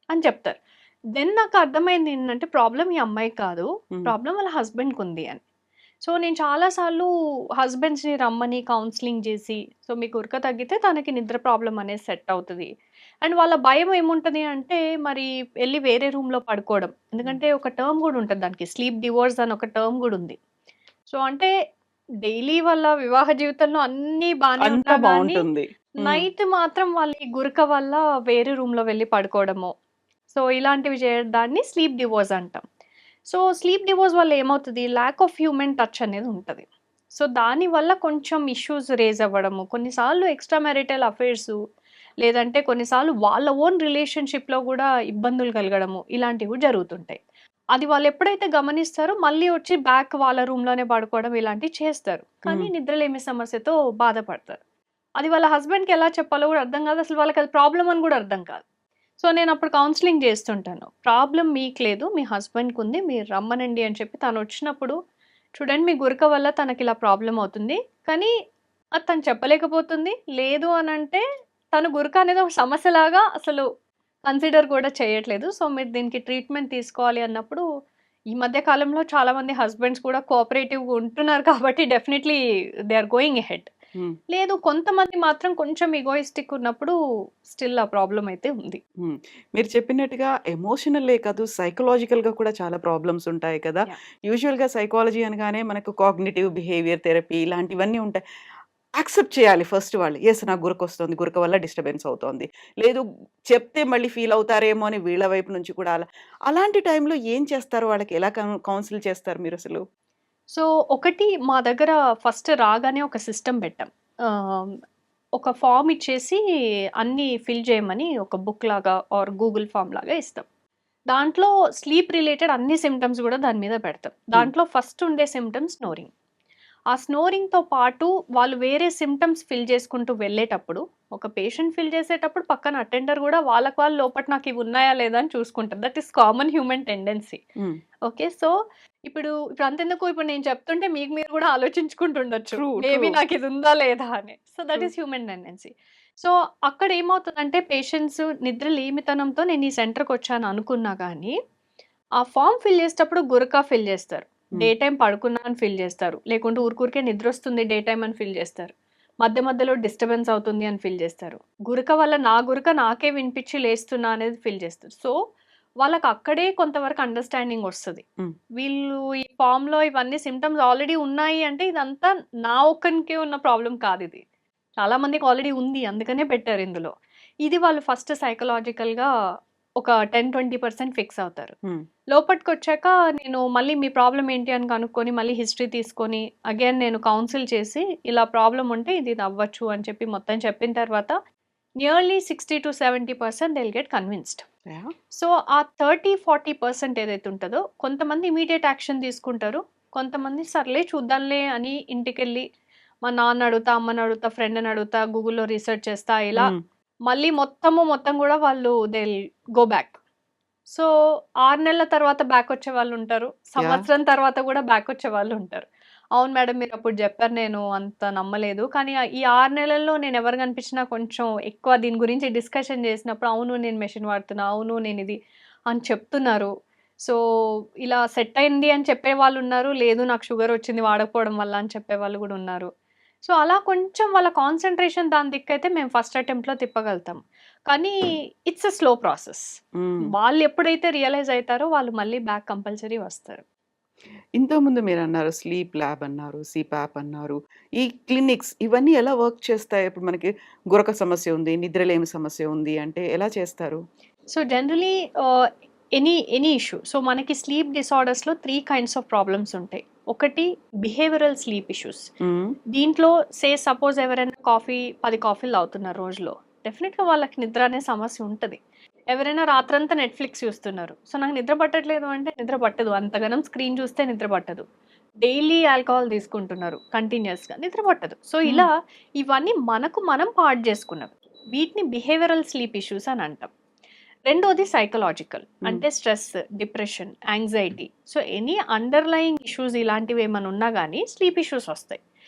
అని చెప్తారు. దెన్ నాకు అర్థమైంది ఏంటంటే ప్రాబ్లమ్ ఈ అమ్మాయికి కాదు. హ్మ్. ప్రాబ్లమ్ వాళ్ళ హస్బెండ్‌కుంది అని. సో, నేను చాలా సార్లు హస్బెండ్స్‌ని రమ్మని కౌన్సెలింగ్ జేసి, సో, మీకు ఉరక తగ్గితే తనకి నిద్ర ప్రాబ్లమ్ అనేది సెట్ అవుతది. అండ్ వాళ్ళ భయం ఏముంటది అంటే, మరి ఎళ్లి వేరే రూమ్‌లో పడుకోవడం. హ్మ్. ఎందుకంటే ఒక టర్మ్ గూడా ఉంటది దానికి. స్లీప్ డివోర్స్ అని ఒక టర్మ్ గూడా ఉంది. సో, అంటే డైలీ వాళ్ళ వివాహ జీవితంలో అన్నీ బానే అంతా ఉన్నా గానీ, బావుంటుంది. హ్మ్. నైట్ మాత్రం వాళ్ళు ఈ గురక వల్ల వేరే రూమ్‌లో వెళ్లి పడుకోవడము. సో, ఇలాంటివి దాన్ని స్లీప్ డివోర్స్ అంటాం. సో, స్లీప్ డివోర్స్ వల్ల ఏమవుతది? ల్యాక్ ఆఫ్ హ్యూమన్ టచ్ అనేది ఉంటది. సో, దానివల్ల కొంచెం ఇష్యూస్ రైజ్ అవ్వడము. కొన్నిసార్లు ఎక్స్‌ట్రా మ్యారిటల్ అఫైర్సు లేదంటే కొన్నిసార్లు వాళ్ళ ఓన్ రిలేషన్‌షిప్‌లో గూడా ఇబ్బందులు కలగడము. ఇలాంటివి కూడా జరుగుతుంటాయి. అది వాళ్ళెప్పుడైతే గమనిస్తారో మళ్ళీ వచ్చి బ్యాక్ వాళ్ళ రూమ్‌లోనే పడుకోవడం ఇలాంటివి చేస్తారు. కానీ హ్మ్. నిద్రలేమి సమస్యతో బాధపడతారు. అది వాళ్ళ హస్బెండ్‌కి ఎలా చెప్పాలో గూడా అర్థం కాదు. అసలు వాళ్ళకది ప్రాబ్లమ్ అని గూడా అర్థం కాదు. సో, నేనప్పుడు కౌన్సెలింగ్ జేస్తుంటాను. ప్రాబ్లమ్ మీకు లేదు. మీ హస్బెండ్‌కుంది. మీరు రమ్మనండి అని చెప్పి తనొచ్చినప్పుడు, చూడండి మీ గురక వల్ల తనకిలా ప్రాబ్లమ్ అవుతుంది. కానీ అది తను చెప్పలేకపోతుంది. లేదు అనంటే తను గురక అనేది ఒక సమస్యలాగా అసలు కన్సిడర్ కూడా చేయట్లేదు. సో, మీరు దీనికి ట్రీట్మెంట్ తీసుకోవాలి అన్నప్పుడు, ఈ మధ్య కాలంలో చాలామంది హస్బెండ్స్ కూడా కోఆపరేటివ్‌గా ఉంటున్నారు కాబట్టి definitely they are going ahead. Hmm. లేదు కొంతమంది మాత్రం కొంచెం ఎగోయిస్టిక్ ఉన్నప్పుడు స్టిల్ ఆ ప్రాబ్లమ్ అయితే ఉంది. హ్మ్. మీరు చెప్పినట్టుగా ఎమోషనలే కాదు, సైకలాజికల్‌గా కూడా చాలా ప్రాబ్లమ్స్ ఉంటాయి కదా! యాహ్! యూజువల్‌గా సైకాలజీ అనగానే మనకు కాగ్నిటివ్ బిహేవియర్ థెరపీ ఇలాంటివన్నీ ఉంటాయి. యాక్సెప్ట్ చేయాలి ఫస్ట్ వాళ్ళు. యెస్ నాకు గురకొస్తుంది. గురక వల్ల డిస్టర్బెన్స్ అవుతోంది. లేదు చెప్తే మళ్ళీ ఫీల్ అవుతారేమో అని వీళ్ళ వైపు నుంచి కూడా అలాంటి టైంలో ఏం చేస్తారు? వాళ్ళకి ఎలా కౌన్సిల్ చేస్తారు మీరసలు? సో, ఒకటి మా దగ్గర ఫస్ట్ రాగానే ఒక సిస్టమ్ పెట్టాం. ఆహ్, ఒక ఫార్మ్ ఇచ్చేసి అన్నీ ఫిల్ చేయమని ఒక బుక్ లాగా ఆర్ గూగుల్ ఫార్మ్ లాగా ఇస్తాం. దాంట్లో స్లీప్ రిలేటెడ్ అన్ని సింప్టమ్స్ గూడా దాని మీద పెడతాం. హ్మ్. దాంట్లో ఫస్ట్ ఉండే సింప్టమ్ స్నోరింగ్. ఆ స్నోరింగ్‌తో పాటు వాళ్ళు వేరే సింప్టమ్స్ ఫిల్ చేసుకుంటూ వెళ్ళేటప్పుడు, ఒక పేషెంట్ ఫిల్ చేసేటప్పుడు పక్కన అటెండర్ గూడా వాళ్ళకి వాళ్ళు లోపట నాకివి ఉన్నాయా లేదా అని చూసుకుంటారు. That is common human tendency. హ్మ్. ఓకే. సో, ఇప్పుడు అంతెందుకు ఇప్పుడు నేను చెప్తుంటే మీకు మీరు గూడా ఆలోచించుకుంటుండొచ్చు. ట్రూ. ట్రూ. మేబీ నాకిదుందా లేదా అని. So, true. That is human tendency. So, అక్కడ ఏమవుతదంటే పేషెంట్స్ నిద్ర లేమితనంతో నేను ఈ సెంటర్‌కొచ్చాను అనుకున్నా గానీ, ఆ ఫార్మ్ ఫిల్ చేసేటప్పుడు గురక ఫిల్ చేస్తారు. డే హ్మ్. టైమ్ పడుకున్నా అని ఫిల్ చేస్తారు. లేకుంటే ఊరుకూరికే నిద్రొస్తుంది డే టైమ్ అని ఫిల్ చేస్తారు. మధ్య మధ్యలో డిస్టర్బెన్స్ అవుతుంది అని ఫిల్ చేస్తారు. గురక వల్ల నా గురక నాకే వినిపించి లేస్తున్నా అనేది ఫిల్ చేస్తారు. సో, వాళ్ళకక్కడే కొంతవరకు అండర్‌స్టాండింగ్ ఒస్తది. హ్మ్. వీళ్ళు ఈ ఫార్మ్‌లో ఇవన్నీ సింప్టమ్స్ ఆల్రెడీ ఉన్నాయి అంటే ఇదంతా నా ఒక్కనికే ఉన్న ప్రాబ్లమ్ కాదిది. చాలా మందికి ఆల్రెడీ ఉంది. అందుకనే పెట్టారిందులో. ఇది వాళ్ళు ఫస్ట్ సైకలాజికల్‌గా ఒక 10, 20% ఫిక్స్ అవుతారు. హ్మ్. లోపటికొచ్చాక నేను మళ్ళీ మీ ప్రాబ్లమ్ ఏంటి అని కనుక్కొని, మళ్ళీ హిస్టరీ తీసుకొని, అగైన్ నేను కౌన్సిల్ చేసి, ఇలా ప్రాబ్లమ్ ఉంటే ఇది అవ్వచ్చు అని చెప్పి మొత్తం చెప్పిన తర్వాత nearly 60-70% they will get convinced. Yeah! So, ఆ 30, 40% ఏదైతే ఉంటదో కొంతమంది ఇమ్మీడియేట్ యాక్షన్ తీసుకుంటారు. కొంతమంది సర్లే చూద్దాంలే అని ఇంటికెళ్ళి మా నాన్న అడుగుతా, అమ్మని అడుగుతా, ఫ్రెండ్‌ని అడుగుతా, గూగుల్‌లో రీసెర్చ్ చేస్తా ఇలా హ్మ్. మళ్ళీ మొత్తం గూడా వాళ్ళు they will go back. So, 6 నెలల తర్వాత బ్యాకొచ్చే వాళ్ళుంటారు. యాహ్! సంవత్సరం తర్వాత గూడా బ్యాకొచ్చే వాళ్ళుంటారు. అవును మేడం మీరప్పుడు జెప్పారు నేను అంత నమ్మలేదు. కానీ ఈ 6 నెలల్లో నేనెవరు గనిపించినా కొంచెం ఎక్కువ దీని గురించి డిస్కషన్ జేసినప్పుడు అవును నేను మెషిన్ వాడుతున్నా. అవును నేనిది అని చెప్తున్నారు. సో, ఇలా సెట్ అయింది అని చెప్పేవాళ్ళున్నారు. లేదు నాకు షుగరొచ్చింది వాడకపోవడం వల్ల అని చెప్పేవాళ్ళు గూడా ఉన్నారు. సో, అలా కొంచెం వాళ్ళ కాన్సంట్రేషన్ దాని దిక్కయితే మేము ఫస్ట్ అటెంప్ట్‌లో తిప్పగలుగుతాం. కానీ ఇట్స్ ఎ స్లో ప్రాసెస్. హ్మ్. వాళ్ళెప్పుడైతే రియలైజ్ అయితారో వాళ్ళు మళ్ళీ బ్యాక్ కంపల్సరీ వస్తారు. ఇంతకుముందు మీరన్నారు స్లీప్ ల్యాబ్ అన్నారు, సిపాప్ అన్నారు. ఈ క్లినిక్స్ ఇవన్నీ ఎలా వర్క్ చేస్తాయి? ఇప్పుడు మనకి గురక సమస్య ఉంది, నిద్రలేమి సమస్య ఉంది అంటే ఎలా చేస్తారు? So generally any issue. So మనకి స్లీప్ డిసార్డర్స్‌లో 3 కైండ్స్ ఆఫ్ ప్రాబ్లమ్స్ ఉంటాయి. ఒకటి బిహేవియరల్ స్లీప్ ఇష్యూస్. హ్మ్. దీంట్లో సపోజ్ ఎవరైనా 10 కాఫీలు తాగుతున్నారు రోజులో. డెఫినిట్‌గా వాళ్ళకి నిద్ర అనే సమస్య ఉంటది. ఎవరైనా రాత్రంతా నెట్‌ఫ్లిక్స్ చూస్తున్నారు. సో నాకు నిద్ర పట్టట్లేదు అంటే నిద్ర పట్టదు. అంతగనం స్క్రీన్ చూస్తే నిద్ర పట్టదు. డైలీ ఆల్కహాల్ తీసుకుంటున్నారు కంటిన్యూయస్‌గా నిద్ర పట్టదు. సో హ్మ్. ఇలా ఇవన్నీ మనకు మనం పాడు చేసుకున్నవి. వీటిని బిహేవియరల్ స్లీప్ ఇష్యూస్ అని అంటాం. రెండోది సైకలాజికల్. హ్మ్. అంటే stress, depression, anxiety. So any underlying issues ఇలాంటివి ఏమైనా ఉన్నా గానీ స్లీప్ ఇష్యూస్ వస్తాయి.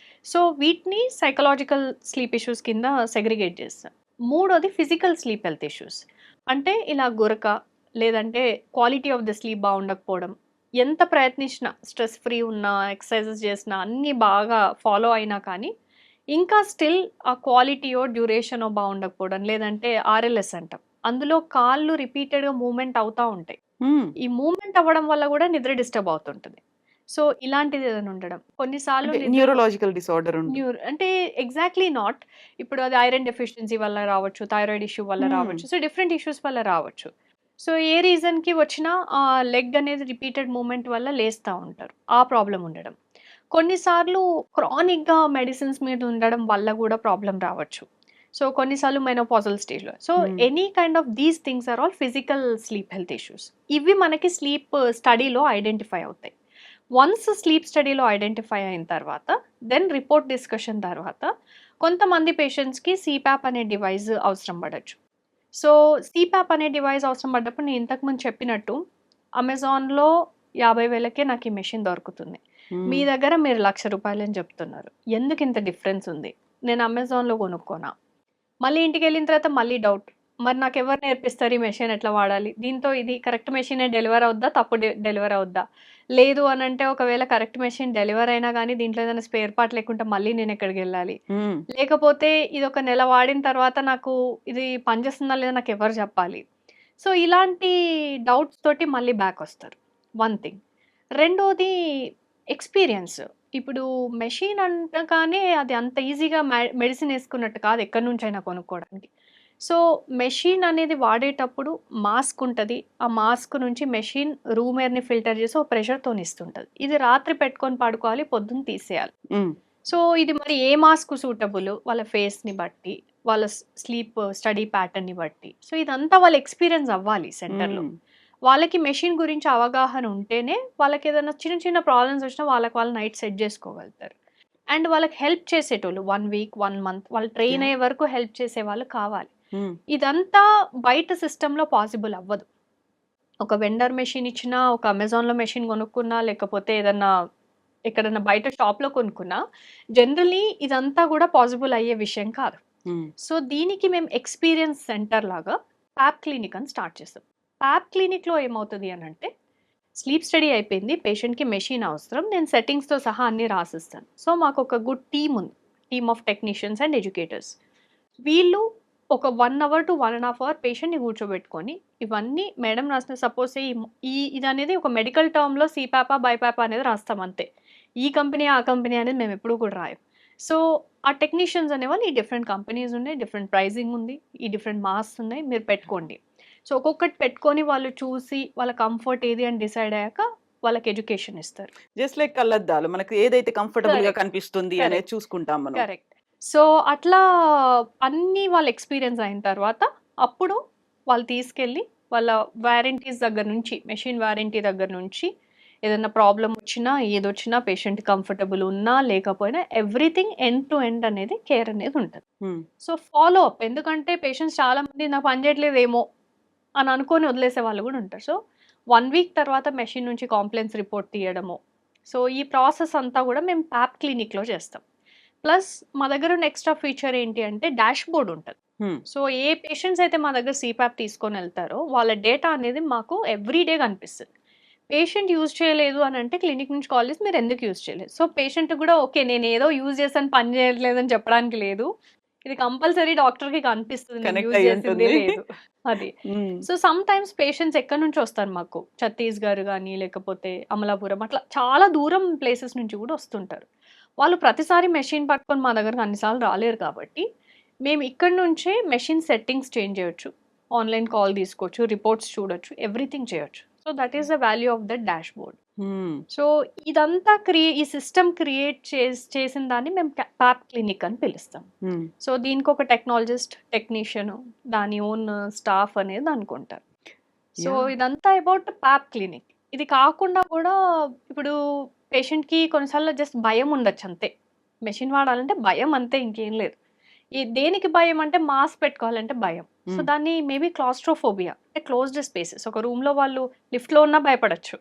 సో వీటిని సైకలాజికల్ స్లీప్ ఇష్యూస్ కింద సెగ్రిగేట్ చేస్తాం. మూడోది ఫిజికల్ స్లీప్ హెల్త్ ఇష్యూస్. అంటే ఇలా గురక, లేదంటే క్వాలిటీ ఆఫ్ ద స్లీప్ బాగుండకపోవడం. ఎంత ప్రయత్నించినా స్ట్రెస్ ఫ్రీ ఉన్నా, ఎక్సర్సైజెస్ చేసినా అన్నీ బాగా ఫాలో అయినా కానీ ఇంకా స్టిల్ ఆ క్వాలిటీయో, డ్యూరేషనో బాగుండకపోవడం. లేదంటే ఆర్ఎల్ఎస్ అంటాం. అందులో కాళ్ళు రిపీటెడ్‌గా మూవ్‌మెంట్ అవుతా ఉంటాయి. హ్మ్. ఈ మూవ్‌మెంట్ అవ్వడం వల్ల గూడా నిద్ర డిస్టర్బ్ అవుతుంటది. సో, ఇలాంటిది ఏదైనా ఉండడం. కొన్నిసార్లు అంటే నిద్రలో న్యూరలాజికల్ డిసార్డర్ ఉంటుంది. అంటే ఎగ్జాక్ట్‌లీ నాట్. ఇప్పుడు అది ఐరన్ డెఫిషియన్సీ వల్ల రావచ్చు, థైరాయిడ్ ఇష్యూ వల్ల హ్మ్. రావచ్చు. సో, డిఫరెంట్ ఇష్యూస్ వల్ల రావచ్చు. సో, ఏ రీజన్‌కి వచ్చినా లెగ్ అనేది రిపీటెడ్ మూవ్‌మెంట్ వల్ల లేస్తా ఉంటారు. ఆ ప్రాబ్లమ్ ఉండడం. కొన్నిసార్లు క్రానిక్‌గా మెడిసిన్స్ మీద ఉండడం వల్ల గూడా ప్రాబ్లమ్ రావచ్చు. సో, కొన్నిసార్లు మెనోపాజల్ స్టేజ్‌లో. So, hmm. Any kind of these things are all physical sleep health issues. ఇవి మనకి స్లీప్ స్టడీలో ఐడెంటిఫై అవుతాయి. వన్స్ స్లీప్ స్టడీలో ఐడెంటిఫై అయిన తర్వాత, దెన్ రిపోర్ట్ డిస్కషన్ తర్వాత, కొంతమంది పేషెంట్స్‌కి సీపాప్ అనే డివైస్ అవసరం పడొచ్చు. సో, సీపాప్ అనే డివైస్ అవసరం పడ్డప్పుడు నేను ఇంతకుముందు చెప్పినట్టు అమెజాన్‌లో 50,000కే నాకు ఈ మెషిన్ దొరుకుతుంది. మీ హ్మ్. దగ్గర మీరు రూ. 1,00,000 అని చెప్తున్నారు. ఎందుకింత డిఫరెన్స్ ఉంది? నేను అమెజాన్‌లో కొనుక్కోనా? మళ్ళీ ఇంటికెళ్ళిన తర్వాత మళ్ళీ డౌట్. మరి నాకెవరు నేర్పిస్తారు ఈ మెషిన్ ఎట్లా వాడాలి? దీంతో ఇది కరెక్ట్ మెషినే డెలివర్ అవుద్దా? తప్పు డెలివర్ అవుద్దా? లేదు అనంటే ఒకవేళ కరెక్ట్ మెషిన్ డెలివర్ అయినా గానీ దీంట్లో ఏదైనా స్పేర్ పార్ట్ లేకుంటే మళ్ళీ నేనెక్కడికెళ్ళాలి? హ్మ్. లేకపోతే ఇదొక నెల వాడిన తర్వాత నాకు ఇది పనిచేస్తుందా లేదా నాకెవరు చెప్పాలి? సో, ఇలాంటి డౌట్స్ తోటి మళ్ళీ బ్యాకొస్తారు. One thing. రెండోది ఎక్స్‌పీరియన్స్. ఇప్పుడు మెషిన్ అనగానే అది అంత ఈజీగా మెడిసిన్ యేసుకున్నట్టు కాదు ఎక్కడి నుంచైనా కొనుక్కోవడానికి. సో, మెషిన్ అనేది వాడేటప్పుడు మాస్క్ ఉంటది. ఆ మాస్క్ నుంచి మెషిన్ రూమ్ ఎయిర్‌ని ఫిల్టర్ చేసి ఒక ప్రెషర్‌తోనిస్తుంటది. ఇది రాత్రి పెట్టుకొని పడుకోవాలి. పొద్దున్న తీసేయాలి. హ్మ్. సో, ఇది మరి ఏ మాస్క్ సూటబుల్ వాళ్ళ ఫేస్‌ని బట్టి, వాళ్ళ స్లీప్ స్టడీ ప్యాటర్న్‌ని బట్టి. సో, ఇదంతా వాళ్ళు ఎక్స్‌పీరియన్స్ అవ్వాలి సెంటర్‌లో. హ్మ్. వాళ్ళకి మెషిన్ గురించి అవగాహన ఉంటేనే వాళ్ళకేదైనా చిన్న చిన్న ప్రాబ్లమ్స్ వచ్చినా వాళ్ళకి వాళ్ళు నైట్ సెట్ జేసుకోగలుగుతారు. అండ్ వాళ్ళకి హెల్ప్ చేసేటోళ్ళు 1 వీక్, 1 మంత్ వాళ్ళు ట్రైన్ యాహ్! అయ్యే వరకు హెల్ప్ చేసేవాళ్ళు కావాలి. హ్మ్. ఇదంతా బయట సిస్టమ్‌లో పాసిబుల్ అవ్వదు. ఒక వెండర్ మెషిన్ ఇచ్చినా, ఒక అమెజాన్‌లో మెషిన్ కొనుక్కున్నా, లేకపోతే ఏదన్నా ఎక్కడన్నా బయట షాప్‌లో కొనుక్కున్నా, జనరల్లీ ఇదంతా గూడా పాసిబుల్ అయ్యే విషయం కాదు. హ్మ్. సో, దీనికి మేము ఎక్స్‌పీరియన్స్ సెంటర్ లాగా పాప్ క్లినిక్ అని స్టార్ట్ చేసాం. పాప్ క్లినిక్‌లో ఏమవుతది అనంటే, స్లీప్ స్టడీ అయిపోయింది. పేషెంట్‌కి మెషిన్ అవసరం. నేను సెట్టింగ్స్‌తో సహా అన్నీ రాసిస్తాను. సో, మాకొక గుడ్ టీమ్ ఉంది. Team of technicians and educators. వీళ్ళు ఒక 1 అవర్ టు 1 ½ అవర్ పేషెంట్‌ని కూర్చోబెట్టుకొని, ఇవన్నీ మేడం రాసిన సపోజ్ ఇదనేది ఒక మెడికల్ టర్మ్‌లో సీపాపా, బైపాపా అనేది రాస్తాం అంతే. ఈ కంపెనీ, ఆ కంపెనీ అనేది మేమెప్పుడూ కూడా రాయం. సో, ఆ టెక్నీషియన్స్ అనేవాళ్ళు ఈ డిఫరెంట్ కంపెనీస్ ఉన్నాయి. డిఫరెంట్ ప్రైజింగ్ ఉంది. ఈ డిఫరెంట్ మాస్క్స్ ఉన్నాయి. మీరు పెట్టుకోండి. సో, ఒక్కొక్కటి పెట్టుకొని వాళ్ళు చూసి వాళ్ళ కంఫర్ట్ ఏది అని డిసైడ్ అయ్యాక వాళ్ళకి ఎడ్యుకేషన్ ఇస్తారు. జస్ట్ లైక్ కళ్ళద్దాలు. మనకు ఏదైతే కంఫర్టబుల్‌గా కరెక్ట్. కనిపిస్తుంది అనేది కరెక్ట్. చూసుకుంటాం మనం. కరెక్ట్. సో, అట్లా అన్నీ వాళ్ళు ఎక్స్‌పీరియన్స్ అయిన తర్వాత, అప్పుడు వాళ్ళు తీసుకెళ్ళి వాళ్ళ వారంటీస్ దగ్గర నుంచి, మెషిన్ వారంటీ దగ్గర నుంచి ఏదన్నా ప్రాబ్లమ్ వచ్చినా, ఏదొచ్చినా పేషెంట్ కంఫర్టబుల్ ఉన్నా, లేకపోయినా ఎవ్రీథింగ్ ఎండ్ టు ఎండ్ అనేది కేర్ అనేది ఉంటది. హ్మ్. సో, ఫాలో అప్ ఎందుకంటే పేషెంట్స్ చాలామంది నాకు పని చేయట్లేదేమో అని అనుకోని వదిలేసే వాళ్ళు గూడా ఉంటారు. సో, 1 వీక్ తర్వాత మెషిన్ నుంచి కాంప్లెయిన్స్ రిపోర్ట్ తీయడము. సో, ఈ ప్రాసెస్ అంతా గూడా మేము పాప్ క్లినిక్‌లో చేస్తాం. ప్లస్ మా దగ్గర ఉన్న ఎక్స్‌ట్రా ఫీచర్ ఏంటి అంటే డాష్‌బోర్డ్ ఉంటది. హ్మ్. సో, ఏ పేషెంట్స్ అయితే మా దగ్గర సీపాప్ తీసుకొనెళ్తారో వాళ్ళ డేటా అనేది మాకు ఎవ్రీ డే కనిపిస్తది. పేషెంట్ యూజ్ చేయలేదు అనంటే క్లినిక్ నుంచి కాల్ చేసి మీరెందుకు యూజ్ చేయలేదు? సో, పేషెంట్‌కి గూడా ఓకే. నేనేదో యూజ్ చేశాను పని చేయట్లేదని చెప్పడానికి లేదు. ఇది కంపల్సరీ డాక్టర్‌కి కనిపిస్తది. నేను కనెక్ట్ యూజ్ అయ్యి చేసిందే ఉంటుంది. లేదు. అది. హ్మ్. సో, సమ్ టైమ్స్ పేషెంట్స్ ఎక్కడి నుంచో వస్తారు మాకు. ఛత్తీస్‌గఢ్ గాని, లేకపోతే అమలాపురం అట్లా చాలా దూరం ప్లేసెస్ నుంచి కూడా వస్తుంటారు. వాళ్ళు ప్రతిసారి మెషిన్ పట్టుకొని మా దగ్గరకి అన్ని సార్లు రాలేరు కాబట్టి, మేము ఇక్కడి నుంచే మెషిన్ సెట్టింగ్స్ చేంజ్ చేయొచ్చు. ఆన్‌లైన్ కాల్ తీసుకోవచ్చు, రిపోర్ట్స్ చూడొచ్చు, ఎవ్రీథింగ్ చేయొచ్చు. So, that is the value of that dashboard. హ్మ్. సో, ఇదంతా ఈ సిస్టమ్ క్రియేట్ చేసిన దాన్ని మేము ప్యాప్ క్లినిక్ అని పిలుస్తాం. హ్మ్. సో, దీనికొక టెక్నాలజిస్ట్, టెక్నీషియను, దాని ఓన్ స్టాఫ్ అనేది దానికుంటారు. So, yeah! ఇదంతా అబౌట్ ప్యాప్ క్లినిక్. ఇది కాకుండా కూడా ఇప్పుడు పేషెంట్‌కి కొన్నిసార్లు జస్ట్ భయం ఉండొచ్చు అంతే. మెషిన్ వాడాలంటే భయం అంతే ఇంకేం లేదు. దేనికి భయం అంటే మాస్క్ పెట్టుకోవాలంటే భయం. సో, హ్మ్. దాన్ని మేబీ క్లాస్ట్రోఫోబియా అంటే క్లోజ్డ్ స్పేసెస్. ఒక రూమ్‌లో వాళ్ళు లిఫ్ట్‌లో ఉన్నా భయపడొచ్చు.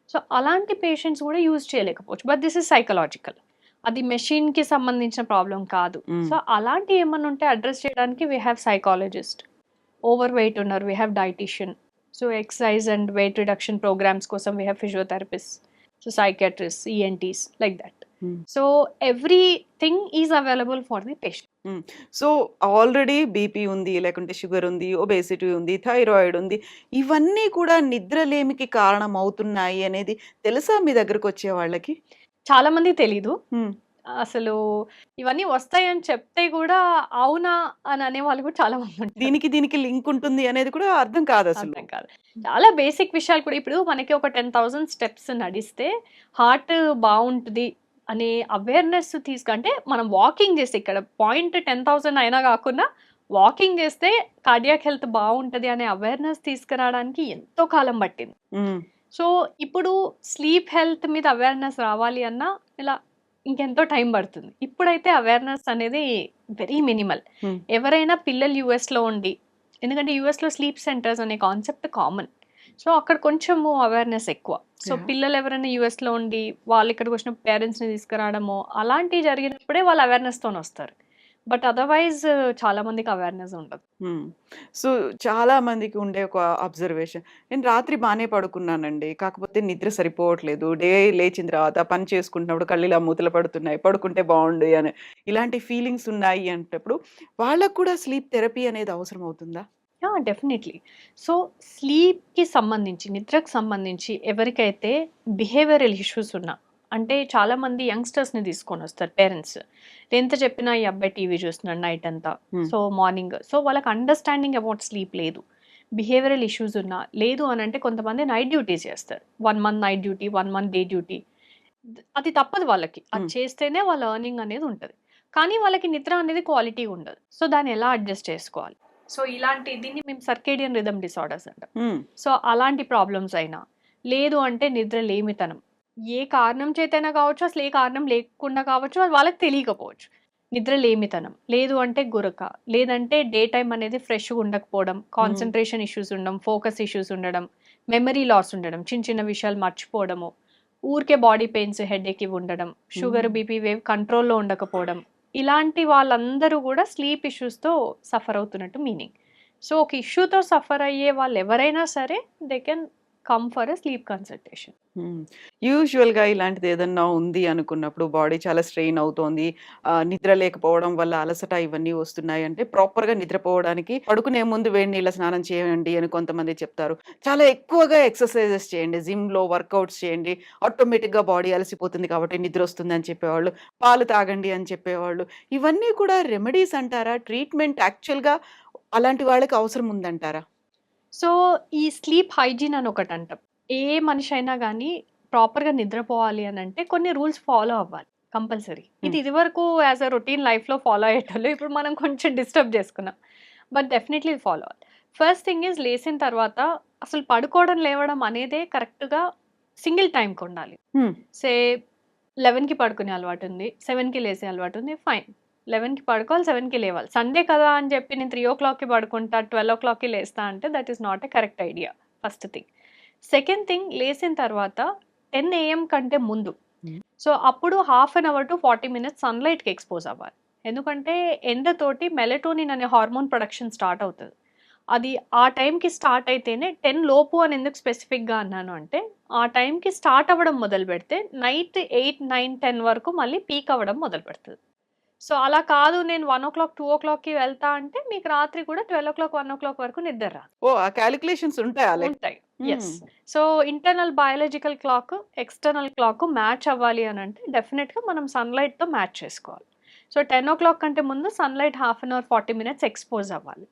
సో, అలాంటి పేషెంట్స్ కూడా యూజ్ చేయలేకపోవచ్చు. But this is psychological. అది మెషిన్‌కి సంబంధించిన ప్రాబ్లమ్ కాదు. హ్మ్. సో, అలాంటివి ఏమన్నా ఉంటే అడ్రెస్ చేయడానికి we have psychologist. Overweight ఉన్నారు we have dietician. So, exercise and weight reduction programmes కోసం we have physiotherapist. So, psychiatrist, ENTs like that. Hmm. So, everything is available for the patient. Hmm. So, already BP ఉంది, లేకుంటే sugar ఉంది, obesity ఉంది, thyroid ఉంది. ఇవన్నీ కూడా నిద్రలేమికి కారణమవుతున్నాయి అనేది తెలుసా మీ దగ్గరకొచ్చే వాళ్ళకి? చాలా మందికి తెలీదు. హ్మ్. అసలు ఇవన్నీ వస్తాయని చెప్తే గూడా అవునా అని అనేవాళ్ళు కూడా చాలా మందుంటారు. దీనికి లింక్ ఉంటుంది అనేది కూడా అర్థం కాదసలు. అర్థం కాదు. చాలా బేసిక్ విషయాలు కూడా ఇప్పుడు మనకి ఒక 10,000 స్టెప్స్ నడిస్తే హార్ట్ బావుంటది అనే అవేర్‌నెస్ అంటే మనం వాకింగ్ చేస్తే ఇక్కడ పాయింట్ 10,000 అయినా గాకున్నా వాకింగ్ చేస్తే కార్డియాక్ హెల్త్ బావుంటది అనే అవేర్‌నెస్ తీసుకురావడానికి ఎంతో కాలం పట్టింది. హ్మ్. సో, ఇప్పుడు స్లీప్ హెల్త్ మీద అవేర్‌నెస్ రావాలి అన్నా ఇలా ఇంకెంతో టైం పడుతుంది. ఇప్పుడైతే అవేర్‌నెస్ అనేది వెరీ మినిమల్. హ్మ్. ఎవరైనా పిల్లలు యూఎస్‌లో ఉండి ఎందుకంటే యూఎస్‌లో స్లీప్ సెంటర్స్ అనే కాన్సెప్ట్ కామన్. సో, అక్కడ కొంచెము అవేర్‌నెస్ ఎక్కువ. So, yeah! పిల్లలు ఎవరైనా యూఎస్‌లో ఉండి వాళ్ళు ఇక్కడికి వచ్చినప్పుడు పేరెంట్స్‌ని తీసుకురావడమో అలాంటివి జరిగినప్పుడే వాళ్ళు అవేర్‌నెస్‌తోనొస్తారు. బట్ అదర్‌వైజ్ చాలా మందికి అవేర్‌నెస్ ఉండదు. హ్మ్. సో, చాలా మందికి ఉండే ఒక అబ్జర్వేషన్. నేను రాత్రి బానే పడుకున్నానండి. కాకపోతే నిద్ర సరిపోవట్లేదు. లేచిన తర్వాత పని చేసుకుంటున్నప్పుడు కళ్ళిలా మూతలు పడుతున్నాయి. పడుకుంటే బావుండు అని. ఇలాంటి ఫీలింగ్స్ ఉన్నాయి అనేటప్పుడు వాళ్ళకి కూడా స్లీప్ థెరపీ అనేది అవసరం అవుతుందా? యాహ్! డెఫినైట్‌లీ. సో, స్లీప్‌కి సంబంధించి, నిద్రకు సంబంధించి ఎవరికైతే బిహేవియరల్ ఇష్యూస్ ఉన్నా, అంటే చాలామంది యంగ్‌స్టర్స్‌ని తీసుకొనొస్తారు పేరెంట్స్. ఎంత చెప్పినా ఈ అబ్బాయి టీవీ చూస్తున్నాడు నైట్ అంతా. హ్మ్. సో, మార్నింగ్ వాళ్ళకి అండర్‌స్టాండింగ్ అబౌట్ స్లీప్ లేదు. బిహేవియరల్ ఇష్యూస్ ఉన్నా, లేదు అనంటే కొంతమంది నైట్ డ్యూటీస్ చేస్తారు. 1 month night duty, 1 month day duty. అది తప్పదు వాళ్ళకి. అది హ్మ్. చేస్తేనే వాళ్ళ ఎర్నింగ్ అనేది ఉంటది. కానీ వాళ్ళకి నిద్ర అనేది క్వాలిటీ ఉండదు. సో, దాన్ని ఎలా అడ్జస్ట్ చేసుకోవాలి? సో, దీన్ని మేము సర్కేడియన్ రిథమ్ డిసార్డర్స్ అంటాం. హ్మ్. సో, అలాంటి ప్రాబ్లమ్స్ అయినా, లేదు అంటే నిద్ర లేమితనం. ఏ కారణం చేతైనా కావచ్చు, అసలు ఏ కారణం లేకుండా కావచ్చు, అది వాళ్ళకి తెలియకపోవచ్చు. నిద్ర లేమితనం, లేదు అంటే గురక, లేదంటే డే టైమ్ అనేది ఫ్రెష్‌గా ఉండకపోవడం, హ్మ్. కాన్సంట్రేషన్ ఇష్యూస్ ఉండడం, ఫోకస్ ఇష్యూస్ ఉండడం, మెమరీ లాస్ ఉండడం, చిన్న చిన్న విషయాలు మర్చిపోవడము, ఊరికే బాడీ పెయిన్స్, హెడేక్ ఇవి ఉండడం, షుగర్, హ్మ్. బీపీ వేవ్ కంట్రోల్‌లో ఉండకపోవడం. ఇలాంటి వాళ్ళందరూ గూడా స్లీప్ ఇష్యూస్‌తో సఫర్ అవుతున్నట్టు మీనింగ్. సో, ఒక ఇష్యూతో సఫర్ అయ్యే వాళ్ళెవరైనా సరే they can come for a sleep consultation. హ్మ్. యూజువల్‌గా ఇలాంటిదేదన్నా ఉంది అనుకున్నప్పుడు బాడీ చాలా స్ట్రెయిన్ అవుతోంది. నిద్ర లేకపోవడం వల్ల అలసట ఇవన్నీ వస్తున్నాయంటే ప్రాపర్‌గా నిద్రపోవడానికి పడుకునే ముందు వేడి నీళ్ళ స్నానం చేయండి అని కొంతమంది చెప్తారు. చాలా ఎక్కువగా ఎక్సర్‌సైజెస్ చేయండి. జిమ్‌లో వర్కౌట్స్ చేయండి. ఆటోమేటిక్‌గా బాడీ అలసిపోతుంది కాబట్టి నిద్రొస్తుందని చెప్పేవాళ్ళు. పాలు తాగండి అని చెప్పేవాళ్ళు. ఇవన్నీ కూడా రెమెడీస్ అంటారా? ట్రీట్‌మెంట్ యాక్చువల్‌గా అలాంటి వాళ్ళకి అవసరం ఉందంటారా? సో, ఈ స్లీప్ హైజీన్ అని ఒకటంటాం. ఏ మనిషి అయినా గానీ ప్రాపర్‌గా నిద్రపోవాలి అనంటే కొన్ని రూల్స్ ఫాలో అవ్వాలి కంపల్సరీ. ఇది హ్మ్. ఇదివరకు యాస్ ఎ రొటీన్ లైఫ్‌లో ఫాలో అయ్యేటోళ్ళు. ఇప్పుడు మనం కొంచెం డిస్టర్బ్ చేసుకున్నాం. బట్ డెఫినైట్‌లీ ఫాలో అవ్వాలి. ఫస్ట్ థింగ్ ఈజ్ లేసిన తర్వాత అసలు పడుకోవడం, లేవడం అనేదే కరెక్ట్‌గా సింగిల్ టైమ్‌కుండాలి. హ్మ్. సే 11:00కి పడుకునే అలవాటుంది. 7:00కి లేసే అలవాటుంది. ఫైన్. 11:00కి పడుకోవాలి, 7:00కి లేవాలి. సండే కదా అని చెప్పి నేను 3:00కి పడుకుంటా, 12:00కి లేస్తా అంటే that is not a correct idea first thing. Second thing లేసిన తర్వాత 10 ఏఎం కంటే ముందు. హ్మ్. సో, అప్పుడు half an hour to 40 minutes సన్‌లైట్‌కి ఎక్స్‌పోజ్ అవ్వాలి. ఎందుకంటే ఎండతోటి మెలటోనిన్ అనే హార్మోన్ ప్రొడక్షన్ స్టార్ట్ అవుతది. అది ఆ టైంకి స్టార్ట్ అయితేనే 10 లోపు అని ఎందుకు స్పెసిఫిక్‌గా అన్నాను అంటే, ఆ టైంకి స్టార్ట్ అవ్వడం మొదలుపెడితే నైట్ 8, 9, 10 వరకు మళ్ళీ పీక్ అవ్వడం మొదలుపెడతది. సో అలా కాదు నేను 1:00, 2:00కి వెళ్తా అంటే మీకు రాత్రి కూడా 12:00, 1:00 వరకు నిద్ర రాదు. ఓహ్! ఆ కాలిక్యులేషన్స్ ఉంటాయా ఉంటాయి. యెస్. హ్మ్. So internal biological clock, external clock match అవ్వాలి అనంటే డెఫినిట్‌గా మనం సన్‌లైట్‌తో మ్యాచ్ చేసుకోవాలి. సో 10:00 కంటే ముందు sunlight half an hour, 40 minutes expose అవ్వాలి.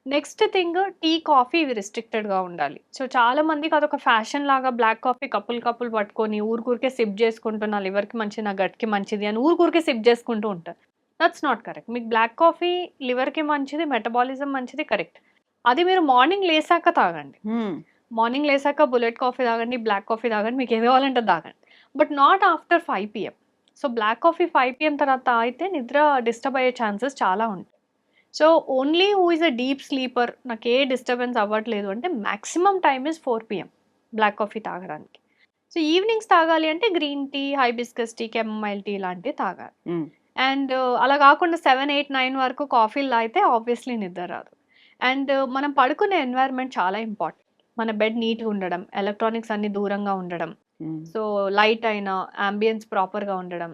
నెక్స్ట్ థింగ్ టీ, కాఫీ ఇవి రిస్ట్రిక్టెడ్‌గా ఉండాలి. సో చాలా మందికి అదొక ఫ్యాషన్ లాగా బ్లాక్ కాఫీ కప్పులు పట్టుకొని ఊరికే సిప్ చేసుకుంటూ నా లివర్‌కి మంచిది, నా గట్‌కి మంచిది అని ఊరికే సిప్ చేసుకుంటూ ఉంటారు. That's not correct. మీకు బ్లాక్ కాఫీ లివర్‌కి మంచిది, మెటబాలిజం మంచిది కరెక్ట్. అది మీరు మార్నింగ్ లేసాక తాగండి. హ్మ్. మార్నింగ్ లేసాక బుల్లెట్ కాఫీ తాగండి, బ్లాక్ కాఫీ తాగండి. మీకు ఏది కావాలంటే అది తాగండి. But not after 5 PM. So black coffee 5 PM తర్వాత తాగితే నిద్ర డిస్టర్బ్ అయ్యే ఛాన్సెస్ చాలా ఉంటాయి. So only who is a deep sleeper నాకు ఏ డిస్టర్బెన్స్ అవ్వట్లేదు అంటే maximum time is 4 PM black coffee తాగడానికి. సో ఈవినింగ్స్ తాగాలి అంటే green tea, hibiscus tea, chamomile tea లాంటివి తాగాలి. హ్మ్. అండ్ అలా కాకుండా 7, 8, 9 వరకు కాఫీలు తాగితే ఆబ్వియస్లీ నిద్ర రాదు. అండ్ మనం పడుకునే ఎన్వైర్న్మెంట్ చాలా ఇంపార్టెంట్. మన బెడ్ నీట్‌గా ఉండడం, ఎలక్ట్రానిక్స్ అన్నీ దూరంగా ఉండడం. హ్మ్. సో లైట్ అయినా, యాంబియన్స్ ప్రాపర్‌గా ఉండడం.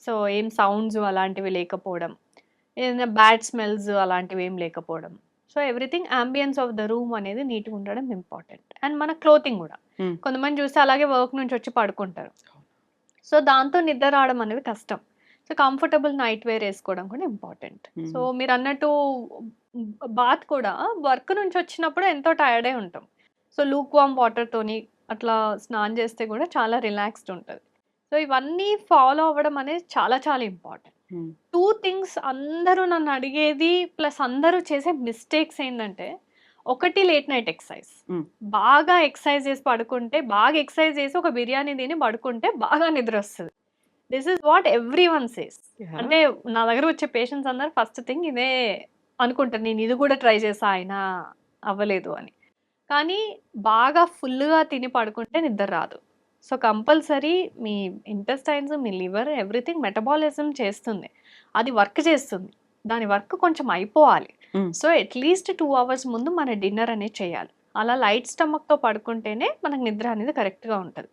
సో ఏం సౌండ్స్ అలాంటివి లేకపోవడం. ఏదైనా బ్యాడ్ స్మెల్స్ అలాంటివి ఏం లేకపోవడం. So everything ambience of the room అనేది నీట్‌గా ఉండడం ఇంపార్టెంట్. అండ్ మన క్లోతింగ్ గూడా. హ్మ్. కొంతమంది చూస్తే అలాగే వర్క్ నుంచి వచ్చి పడుకుంటారు. సో దాంతో నిద్ర రావడం అనేది కష్టం. సో కంఫర్టబుల్ నైట్ వేర్ ఏసుకోవడం కూడా ఇంపార్టెంట్. సో హ్మ్. మీరన్నట్టు బాత్ కూడా వర్క్ నుంచి వచ్చినప్పుడు ఎంతో టైర్డ్ అయి ఉంటాం. సో లూక్ వార్మ్ వాటర్‌తోని అట్లా స్నానం చేస్తే కూడా చాలా రిలాక్స్డ్ ఉంటది. సో ఇవన్నీ ఫాలో అవ్వడం అనేది చాలా చాలా ఇంపార్టెంట్. హ్మ్. 2 థింగ్స్ అందరూ నన్ను అడిగేది ప్లస్ అందరూ చేసే మిస్టేక్స్ ఏందంటే, ఒకటి లేట్ నైట్ ఎక్సర్సైజ్. హ్మ్. బాగా ఎక్సర్సైజ్ చేసి పడుకుంటే, బాగా ఎక్సర్సైజ్ చేసి ఒక బిర్యానీ తిని పడుకుంటే బాగా నిద్రొస్తది. This is what everyone says. Yeah! అంటే నా దగ్గర వచ్చే పేషెంట్స్ అందరూ ఫస్ట్ థింగ్ ఇదే అనుకుంటారు. నేను ఇది కూడా ట్రై చేశా అయినా అవ్వలేదు అని. కానీ బాగా ఫుల్‌గా తిని పడుకుంటే నిద్ర రాదు. సో, కంపల్సరీ మీ ఇంటెస్టైన్స్, మీ లివర్ ఎవ్రీథింగ్ మెటబాలిజం చేస్తుంది. అది వర్క్ చేస్తుంది. దాని వర్క్ కొంచెం అయిపోవాలి. హ్మ్. సో, అట్‌లీస్ట్ 2 అవర్స్ ముందు మన డిన్నర్ అనేది చేయాలి. అలా లైట్ స్టమక్‌తో పడుకుంటేనే మనకు నిద్ర అనేది కరెక్ట్‌గా ఉంటది.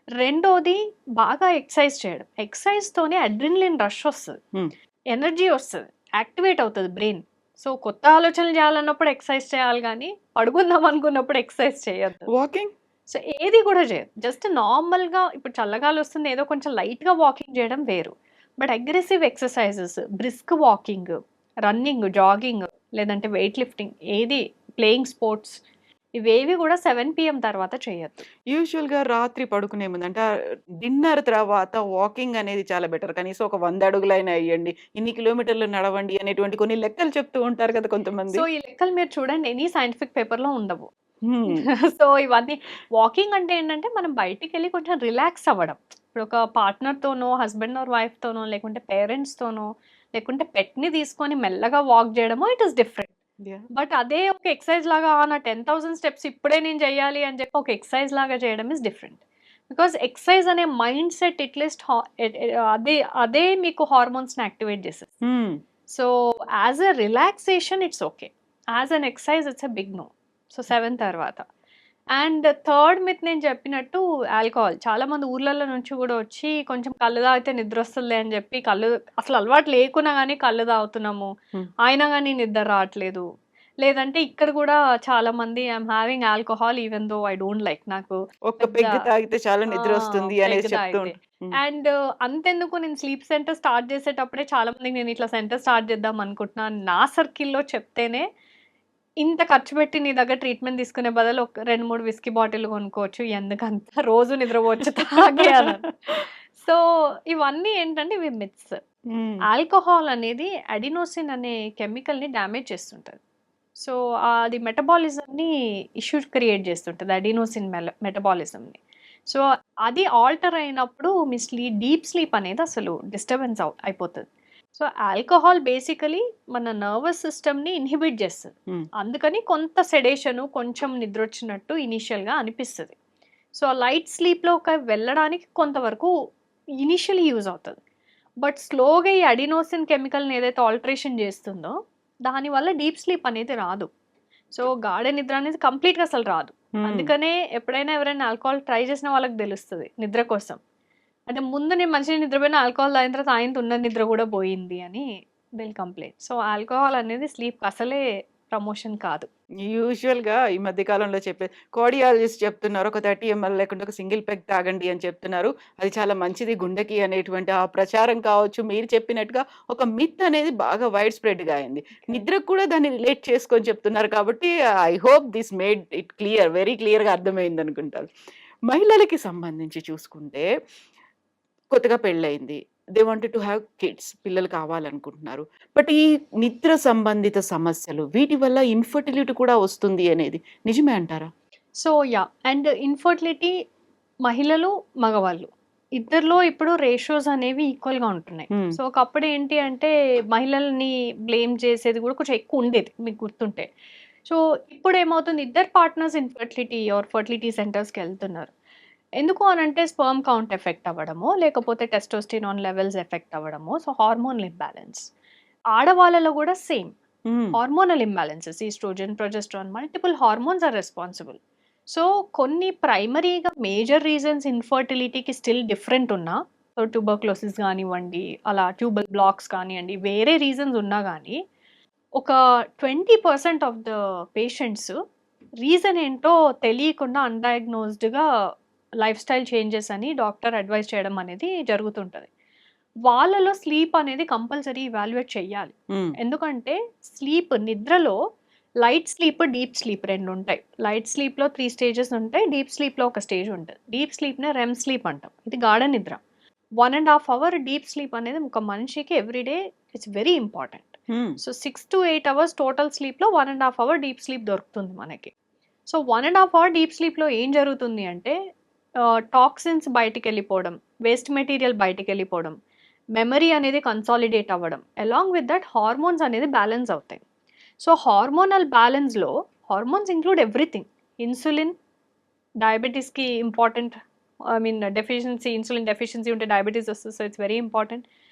రెండోది బాగా ఎక్సర్సైజ్ చేయడం. ఎక్సర్సైజ్‌తోనే అడ్రినలిన్ రష్ వస్తది. హ్మ్. ఎనర్జీ వస్తది. యాక్టివేట్ అవుతది బ్రెయిన్. సో, కొత్త ఆలోచనలు చేయాలన్నప్పుడు ఎక్సర్సైజ్ చేయాలి గానీ, పడుకుందాం అనుకున్నప్పుడు ఎక్సర్సైజ్ చేయొద్దు. వాకింగ్? సో, ఏది కూడా చేయొద్దు. జస్ట్ నార్మల్‌గా ఇప్పుడు చల్లగాలొస్తుంది ఏదో కొంచెం లైట్‌గా వాకింగ్ చేయడం వేరు. But aggressive exercises, brisk walking, running, jogging లేదంటే వెయిట్ లిఫ్టింగ్ ఏది ప్లేయింగ్ స్పోర్ట్స్ ఇవేవి కూడా 7 పీఎం తర్వాత చేయొద్దు. యూజువల్‌గా రాత్రి పడుకునే ముందు అంటే డిన్నర్ తర్వాత వాకింగ్ అనేది చాలా బెటర్. కనీసం ఒక 100 అడుగులైనా ఎయ్యండి. ఇన్ని కిలోమీటర్లు నడవండి అనేటువంటి కొన్ని లెక్కలు చెప్తూ ఉంటారు కదా కొంతమంది. సో, ఈ లెక్కలు మీరు చూడండి ఎనీ సైంటిఫిక్ పేపర్‌లో ఉండవు. హ్మ్. సో, ఇవన్నీ వాకింగ్ అంటే ఏంటంటే, మనం బయటికెళ్ళి కొంచెం రిలాక్స్ అవ్వడం. ఇప్పుడు ఒక పార్ట్నర్‌తోనో, హస్బెండ్ ఆర్ వైఫ్‌తోనో, లేకుంటే పేరెంట్స్‌తోనో, లేకుంటే పెట్‌ని తీసుకొని మెల్లగా వాక్ చేయడమో it is different. Yeah! But అదే ఒక ఎక్సర్‌సైజ్ లాగా నా 10,000 స్టెప్స్ ఇప్పుడే నేను చేయాలి అని చెప్పి ఒక ఎక్సర్‌సైజ్ లాగా చేయడం ఈస్ డిఫరెంట్. బికాజ్ ఎక్సర్‌సైజ్ అనే మైండ్ సెట్ అట్‌లీస్ట్ అదే అదే మీకు హార్మోన్స్‌ని యాక్టివేట్ చేసేది. Hmm. So, as a relaxation it's okay. As an exercise it's a big no. So, 7 తర్వాత. అండ్ థర్డ్ మిత్ నేను చెప్పినట్టు ఆల్కహాల్. చాలామంది ఊర్లలో నుంచి గూడా వచ్చి కొంచెం కల్లు తాగితే నిద్రొస్తదిలే అని జెప్పి కల్లు అసలు అలవాటు లేకున్నా గానీ కల్లు తాగుతున్నాము. హ్మ్. అయినా గానీ నిద్ర రావట్లేదు. లేదంటే ఇక్కడ గూడా చాలామంది I'm having alcohol even though I don't like. నాకు ఒక్క పెద్ద పెగ్ తాగితే చాలా ఆ! నిద్రొస్తుంది పెగ్ అనేసి చెప్తూ తాగితే. ఉంటారు. హ్మ్. అండ్ అంతెందుకు నేను స్లీప్ సెంటర్ స్టార్ట్ చేసేటప్పుడే చాలా మందికి నేను ఇట్లా సెంటర్ స్టార్ట్ చేద్దాం అనుకుంటున్నా. నా సర్కిల్‌లో చెప్తేనే ఇంత ఖర్చు పెట్టి నీ దగ్గర ట్రీట్మెంట్ తీసుకునే బదులు ఒక 2, 3 విస్కీ బాటిల్‌లు కొనుక్కోవచ్చు. ఎందుకంత రోజు నిద్రపోవచ్చు తాగి అన్నారు. సో, ఇవన్నీ ఏంటంటే ఇవి మిత్స్. హ్మ్. ఆల్కహాల్ అనేది అడినోసిన్ అనే కెమికల్‌ని డ్యామేజ్ చేస్తుంటది. సో, అది మెటబాలిజంని ఇష్యూస్ క్రియేట్ చేస్తుంటది. అడినోసిన్ మెటబాలిజంని. సో, అది ఆల్టర్ అయినప్పుడు మీ డీప్ స్లీప్ అనేది అసలు డిస్టర్బెన్స్ అయిపోతది. సో, ఆల్కహాల్ బేసికల్లీ మన నర్వస్ సిస్టమ్‌ని ఇన్హిబిట్ చేస్తది. హ్మ్. అందుకని కొంత సెడేషను, కొంచెం నిద్రొచ్చినట్టు ఇనీషియల్‌గా అనిపిస్తది. సో, లైట్ స్లీప్‌లోకి వెళ్ళడానికి కొంతవరకు ఇనీషియల్లీ యూజ్ అవుతది. బట్ స్లోగా ఈ అడినోసిన్ కెమికల్‌ని ఏదైతే ఆల్టరేషన్ చేస్తుందో, దానివల్ల డీప్ స్లీప్ అనేది రాదు. సో, గాఢ నిద్ర అనేది కంప్లీట్‌గా అసలు రాదు. హ్మ్. అందుకనే ఎప్పుడైనా ఎవరైనా ఆల్కహాల్ ట్రై చేసిన వాళ్ళకి తెలుస్తది నిద్ర కోసం. అంటే ముందు నేను మంచిగా నిద్రపోయిన ఆల్కహాల్ తాగిన తర్వాత ఆయనతో ఉన్న నిద్ర కూడా పోయింది అని విల్ కంప్లైంట్. సో, ఆల్కహాల్ అనేది స్లీప్‌కి అసలే ప్రమోషన్ కాదు. యూజువల్‌గా ఈ మధ్య కాలంలో కార్డియాలజిస్ట్ చెప్తున్నారు. ఒక 30 ఎంఎల్ లేకుంటే ఒక సింగిల్ పెగ్ తాగండి అని చెప్తున్నారు. అది చాలా మంచిది గుండెకి అనేటువంటి ఆ ప్రచారం కావచ్చు. మీరు చెప్పినట్టుగా ఒక మిత్ అనేది బాగా వైడ్ స్ప్రెడ్‌గా అయింది. నిద్రకు కూడా దాన్ని రిలేట్ చేసుకొని చెప్తున్నారు కాబట్టి I hope this made it clear. Very క్లియర్‌గా అర్థమైందనుకుంటాను. మహిళలకి సంబంధించి చూసుకుంటే కొత్తగా పెళ్ళయింది. They wanted to have kids. పిల్లలు కావాలనుకుంటున్నారు. బట్ ఈ నిద్ర సంబంధిత సమస్యలు వీటి వల్ల ఇన్‌ఫర్టిలిటీ కూడా వస్తుంది అనేది నిజమే అంటారా? So, yeah! అండ్ ఇన్‌ఫర్టిలిటీ మహిళలు, మగవాళ్ళు ఇద్దరిలో ఇప్పుడు రేషియోస్ అనేవి ఈక్వల్‌గా ఉంటున్నాయి. హ్మ్. సో, ఒకప్పుడు ఏంటి అంటే మహిళల్ని బ్లేమ్ చేసేది కూడా కొంచెం ఎక్కువ ఉండేది మీకు గుర్తుంటే. సో, ఇప్పుడేమవుతుంది ఇద్దరు పార్ట్నర్స్ ఇన్‌ఫర్టిలిటీ ఆర్ ఫర్టిలిటీ సెంటర్స్‌కెళ్తున్నారు. ఎందుకు అనంటే స్పెర్మ్ కౌంట్ ఎఫెక్ట్ అవ్వడమో, లేకపోతే టెస్టోస్టెరాన్ లెవెల్స్ ఎఫెక్ట్ అవ్వడమో, సో హార్మోనల్ ఇంబాలెన్స్. ఆడవాళ్ళలో కూడా same. Hmm. Hormonal imbalances oestrogen, progesterone multiple hormones are responsible. So, కొన్ని ప్రైమరీగా మేజర్ రీజన్స్ ఇన్‌ఫర్టిలిటీకి స్టిల్ డిఫరెంట్ ఉన్నా, సో ట్యూబర్క్యులోసిస్ గానివ్వండి, అలా ట్యూబల్ బ్లాక్స్ కానియండి, వేరే రీజన్స్ ఉన్నా గానీ, ఒక 20% ఆఫ్ ద పేషెంట్స్ రీజన్ ఏంటో తెలియకుండా అన్‌డయాగ్నోస్డ్‌గా లైఫ్ స్టైల్ చేంజెస్ అని డాక్టర్ అడ్వైస్ చేయడం అనేది జరుగుతుంటది. వాళ్ళలో స్లీప్ అనేది కంపల్సరీ ఇవాల్యుయేట్ చెయ్యాలి. హ్మ్. ఎందుకంటే స్లీప్ నిద్రలో లైట్ స్లీప్, డీప్ స్లీప్ 2 ఉంటాయి. లైట్ స్లీప్‌లో 3 స్టేజెస్ ఉంటాయి. డీప్ స్లీప్‌లో ఒక స్టేజ్ ఉంటది. డీప్ స్లీప్‌నే రెమ్ స్లీప్ అంటాం. ఇది గాఢ నిద్ర. 1 ½ అవర్ డీప్ స్లీప్ అనేది ఒక మనిషికి every day it's very important. Hmm. So 6-8 hours total స్లీప్‌లో 1 ½ అవర్ డీప్ స్లీప్ దొరుకుతుంది మనకి. సో 1 ½ అవర్ డీప్ స్లీప్‌లో ఏం జరుగుతుంది అంటే టాక్సిన్స్ బయటికెళ్ళిపోవడం, వేస్ట్ మెటీరియల్ బయటికెళ్ళిపోవడం, మెమరీ అనేది కన్సాలిడేట్ అవ్వడం, అలాంగ్ విత్ దట్ హార్మోన్స్ అనేది బ్యాలెన్స్ అవుతాయి. సో హార్మోనల్ బ్యాలెన్స్‌లో హార్మోన్స్ ఇంక్లూడ్ ఎవ్రీథింగ్. ఇన్సులిన్ డయాబెటిస్‌కి important. I mean deficiency insulin deficiency ఉంటే డయాబెటిస్ వస్తది. So it's very important.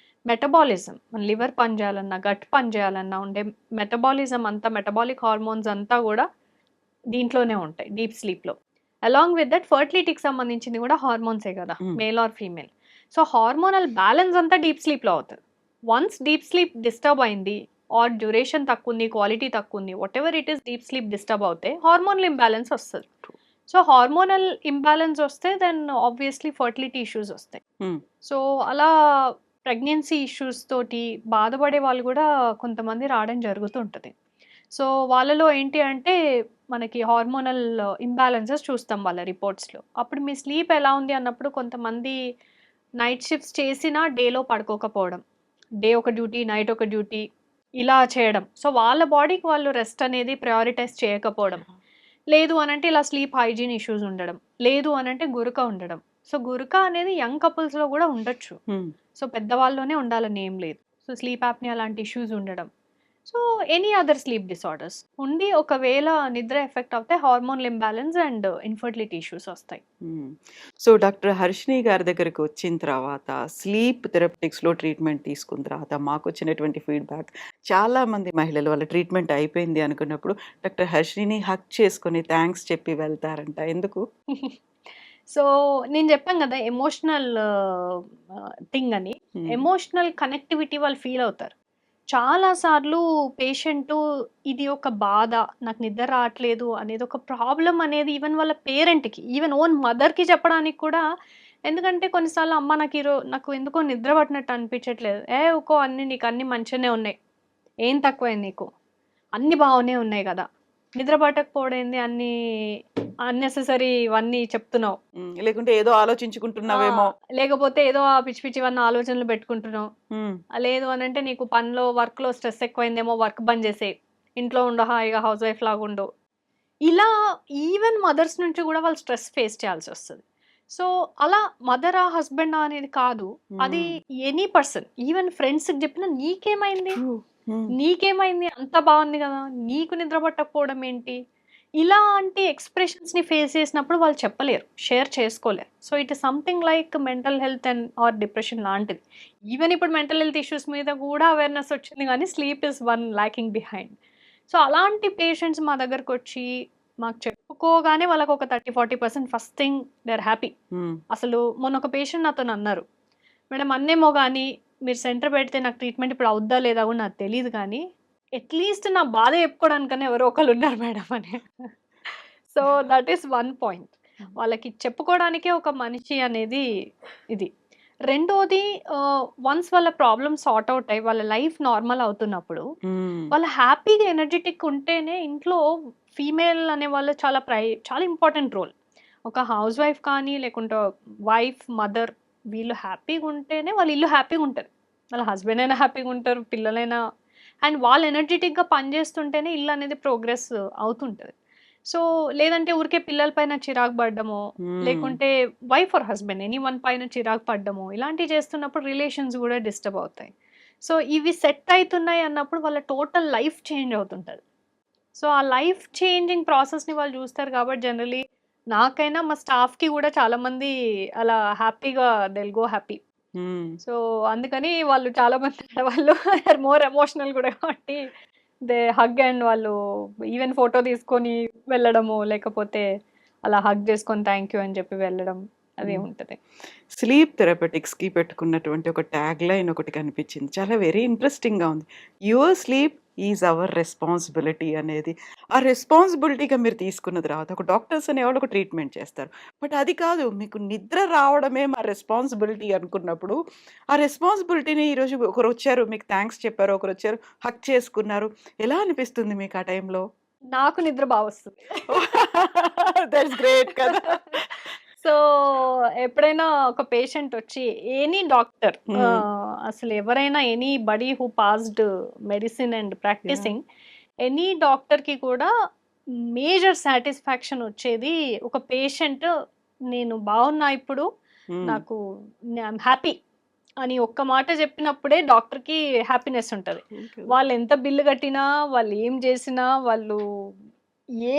Metabolism మన లివర్ పని చేయాలన్నా, గట్ పని చేయాలన్నా ఉండే మెటబాలిజం అంతా మెటబాలిక్ హార్మోన్స్ అంతా కూడా దీంట్లోనే ఉంటాయి డీప్ స్లీప్‌లో. అలాంగ్ విత్ దట్ ఫర్టిలిటీకి సంబంధించింది కూడా హార్మోన్సే కదా! హ్మ్. Male or female. So hormonal balance అంతా డీప్ స్లీప్‌లో అవుతది. వన్స్ డీప్ స్లీప్ డిస్టర్బ్ అయింది ఆర్ డ్యూరేషన్ తక్కువుంది, క్వాలిటీ తక్కువుంది, whatever it is deep sleep disturb అవుతే హార్మోనల్ ఇంబాలెన్స్ వస్తది. సో హార్మోనల్ ఇంబాలెన్స్ వస్తే దెన్ ఆబ్వియస్‌లీ ఫర్టిలిటీ ఇష్యూస్ వస్తాయి. హ్మ్. సో అలా ప్రెగ్నెన్సీ ఇష్యూస్ తోటి బాధపడే వాళ్ళు కూడా కొంతమంది రావడం జరుగుతూ ఉంటది. సో వాళ్ళలో ఏంటి అంటే మనకి హార్మోనల్ ఇంబాలెన్సెస్ చూస్తాం వాళ్ళ రిపోర్ట్స్‌లో. అప్పుడు మీ స్లీప్ ఎలా ఉంది అన్నప్పుడు కొంతమంది నైట్ షిఫ్ట్స్ చేసినా డేలో పడుకోకపోవడం. డే ఒక డ్యూటీ, నైట్ ఒక డ్యూటీ ఇలా చేయడం. సో వాళ్ళ బాడీకి వాళ్ళు రెస్ట్ అనేది ప్రయారిటైజ్ చేయకపోవడం. లేదు అనంటే ఇలా స్లీప్ హైజీన్ ఇష్యూస్ ఉండడం. లేదు అనంటే గురక ఉండడం. సో గురక అనేది యంగ్ కపుల్స్‌లో గూడా ఉండొచ్చు. హ్మ్. సో పెద్దవాళ్ళలోనే ఉండాలని ఏం లేదు. సో స్లీప్ యాప్నియా లాంటి ఇష్యూస్ ఉండడం. So any other sleep disorders ఉండి ఒకవేళ నిద్ర ఎఫెక్ట్ అవుతే hormonal imbalance and infertility issues వస్తాయి. హ్మ్. సో, డాక్టర్ హర్షిని గారి దగ్గరికి వచ్చిన తర్వాత స్లీప్ థెరపెటిక్స్‌లో ట్రీట్మెంట్ తీసుకున్న తర్వాత మాకొచ్చినటువంటి ఫీడ్‌బ్యాక్ చాలామంది మహిళలు వాళ్ళ ట్రీట్మెంట్ అయిపోయింది అనుకున్నప్పుడు డాక్టర్ హర్షినిని హగ్ చేసుకొని థాంక్స్ చెప్పి వెళ్తారంట. ఎందుకు? సో నేను చెప్పాను గదా! ఎమోషనల్ థింగ్ అని. హ్మ్. ఎమోషనల్ కనెక్టివిటీ వాళ్ళు ఫీల్ అవుతారు. చాలా సార్లు పేషెంటు ఇది ఒక బాధ, నాకు నిద్ర రావట్లేదు అనేది ఒక ప్రాబ్లమ్ అనేది ఈవెన్ వాళ్ళ పేరెంట్‌కి, ఈవెన్ ఓన్ మదర్‌కి చెప్పడానికి కూడా ఎందుకంటే కొన్నిసార్లు అమ్మ నాకు ఎందుకో నిద్ర పట్టినట్టు అనిపించట్లేదు. ఊకో అన్నీ నీకు అన్నీ మంచిగానే ఉన్నాయి. ఏం తక్కువైంది నీకు? అన్నీ బాగానే ఉన్నాయి గదా! నిద్ర పట్టకపోవడం ఏంది అన్నీ అన్నెసెసరీ ఇవన్నీ చెప్తున్నావు. హ్మ్. లేకుంటే ఏదో ఆ! ఆలోచించుకుంటున్నావేమో. లేకపోతే ఏదో ఆ పిచ్చి పిచ్చివన్నీ ఆలోచనలు పెట్టుకుంటున్నావు. హ్మ్. లేదు అనంటే నీకు వర్క్‌లో స్ట్రెస్ ఎక్కువైందేమో వర్క్ బంద్ చేసేయి. ఇంట్లో ఉండు హాయిగా హౌస్ వైఫ్ లాగుండు. ఇలా ఈవెన్ మదర్స్ నుంచి గూడా వాళ్ళు స్ట్రెస్ ఫేస్ చేయాల్సొస్తది. సో, అలా మదరా, హస్బెండా అనేది కాదు. అది హ్మ్. ఎనీ పర్సన్ ఈవెన్ ఫ్రెండ్స్‌కి జెప్పినా నీకేమైంది? ట్రూ. హ్మ్. నీకేమైంది? అంతా బావుంది గదా! నీకు నిద్ర పట్టకపోవడం ఏంటి? ఇలాంటి ఎక్స్‌ప్రెషన్స్‌ని ఫేస్ చేసినప్పుడు వాళ్ళు చెప్పలేరు. షేర్ చేసుకోలేరు. So, it is something like mental health and or depression లాంటిది. ఈవెన్ ఇప్పుడు మెంటల్ హెల్త్ ఇష్యూస్ మీద గూడా అవేర్‌నెస్ వచ్చింది గానీ, sleep is one lacking behind. So, అలాంటి పేషెంట్స్ మా దగ్గరకొచ్చి మాకు చెప్పుకోగానే వాళ్ళకి ఒక 30-40% first thing they are happy. Hmm. అసలు మొన్న ఒక పేషెంట్ నాతోని అన్నారు, "మేడం అన్నేమో గానీ మీరు సెంటర్ పెడితే నాకు ట్రీట్మెంట్ ఇప్పుడు అవుద్దా లేదా కూడా నాకు తెలీదు కానీ, అట్‌లీస్ట్ నా బాధ చెప్పుకోవడానికన్నా ఎవరో ఒకళ్ళు ఉన్నారు మేడం" అని. So, that is one point. వాళ్ళకి చెప్పుకోవడానికే ఒక మనిషి అనేది ఇది. రెండోది వన్స్ వాళ్ళ ప్రాబ్లమ్ సార్ట్ ఔట్ అయ్యి వాళ్ళ లైఫ్ నార్మల్ అవుతున్నప్పుడు, హ్మ్. వాళ్ళు హ్యాపీగా ఎనర్జిటిక్ ఉంటేనే ఇంట్లో ఫీమేల్ అనేవాళ్ళు చాలా ఇంపార్టెంట్ రోల్. ఒక హౌస్ వైఫ్ కానీ, లేకుంటే వైఫ్, మదర్ వీళ్ళు హ్యాపీగా ఉంటేనే వాళ్ళ ఇల్లు హ్యాపీగా ఉంటది. వాళ్ళ హస్బెండ్ అయినా హ్యాపీగా ఉంటారు, పిల్లలైనా అండ్ వాళ్ళు ఎనర్జిటిక్‌గా పనిచేస్తుంటేనే ఇల్లు అనేది ప్రోగ్రెస్ అవుతుంటది. సో, లేదంటే ఊరికే పిల్లల పైన చిరాకు పడ్డమో, హ్మ్. లేకుంటే వైఫ్ ఆర్ హస్బెండ్ ఎనీవన్ పైన చిరాకు పడ్డమో, ఇలాంటివి చేస్తున్నప్పుడు రిలేషన్స్ గూడా డిస్టర్బ్ అవుతాయి. సో, ఇవి సెట్ అయితున్నాయి అన్నప్పుడు వాళ్ళ టోటల్ లైఫ్ చేంజ్ అవుతుంటది. సో, ఆ లైఫ్ చేంజింగ్ ప్రాసెస్‌ని వాళ్ళు చూస్తారు కాబట్టి జనరల్లీ నాకైనా మా స్టాఫ్‌కి గూడా చాలామంది అలా హ్యాపీగా దే విల్ గో హ్యాపీ. హ్మ్. సో, అందుకని వాళ్ళు చాలామంది ఆడవాళ్ళు ఆర్ మోర్ ఎమోషనల్ గూడా కాబట్టి దే హగ్ అండ్ వాళ్ళు ఈవెన్ ఫోటో తీసుకొని వెళ్ళడము, లేకపోతే అలా హగ్ చేసుకొని థాంక్ యూ అని చెప్పి వెళ్ళడం అదే హ్మ్. ఉంటది. స్లీప్ థెరపెటిక్స్‌కి పెట్టుకున్నటువంటి ఒక ట్యాగ్‌లైన్ ఒకటి కనిపించింది. చాలా వెరీ ఇంట్రెస్టింగ్‌గా ఉంది. Your sleep is our responsibility అనేది. ఆ రెస్పాన్సిబిలిటీగా మీరు తీసుకున్న తర్వాత ఒక డాక్టర్స్ అనేవాళ్ళు ఒక ట్రీట్మెంట్ చేస్తారు. బట్ అది కాదు మీకు నిద్ర రావడమే మా రెస్పాన్సిబిలిటీ అనుకున్నప్పుడు, ఆ రెస్పాన్సిబిలిటీని ఈరోజు ఒకరొచ్చారు మీకు థాంక్స్ చెప్పారు. ఒకరొచ్చారు హగ్ చేసుకున్నారు. ఎలా అనిపిస్తుంది మీకు ఆ టైంలో? నాకు నిద్ర బా వస్తది. దట్స్ గ్రేట్ కదా! సో, ఎప్పుడైనా ఒక పేషెంట్ వచ్చి ఎనీ డాక్టర్ హ్మ్. అసలు ఎవరైనా anybody who passed medicine and yeah! Practicing any డాక్టర్‌కి కూడా మేజర్ సాటిస్ఫాక్షన్ వచ్చేది ఒక పేషెంట్ నేను బాగున్నా ఇప్పుడు. హ్మ్. నాకు ఐయామ్ హ్యాపీ అని ఒక్క మాట చెప్పినప్పుడే డాక్టర్‌కి హ్యాపీనెస్ ఉంటది. ట్రూ కదా! వాళ్ళెంత బిల్లు కట్టినా, వాళ్ళు ఏం చేసినా, వాళ్ళు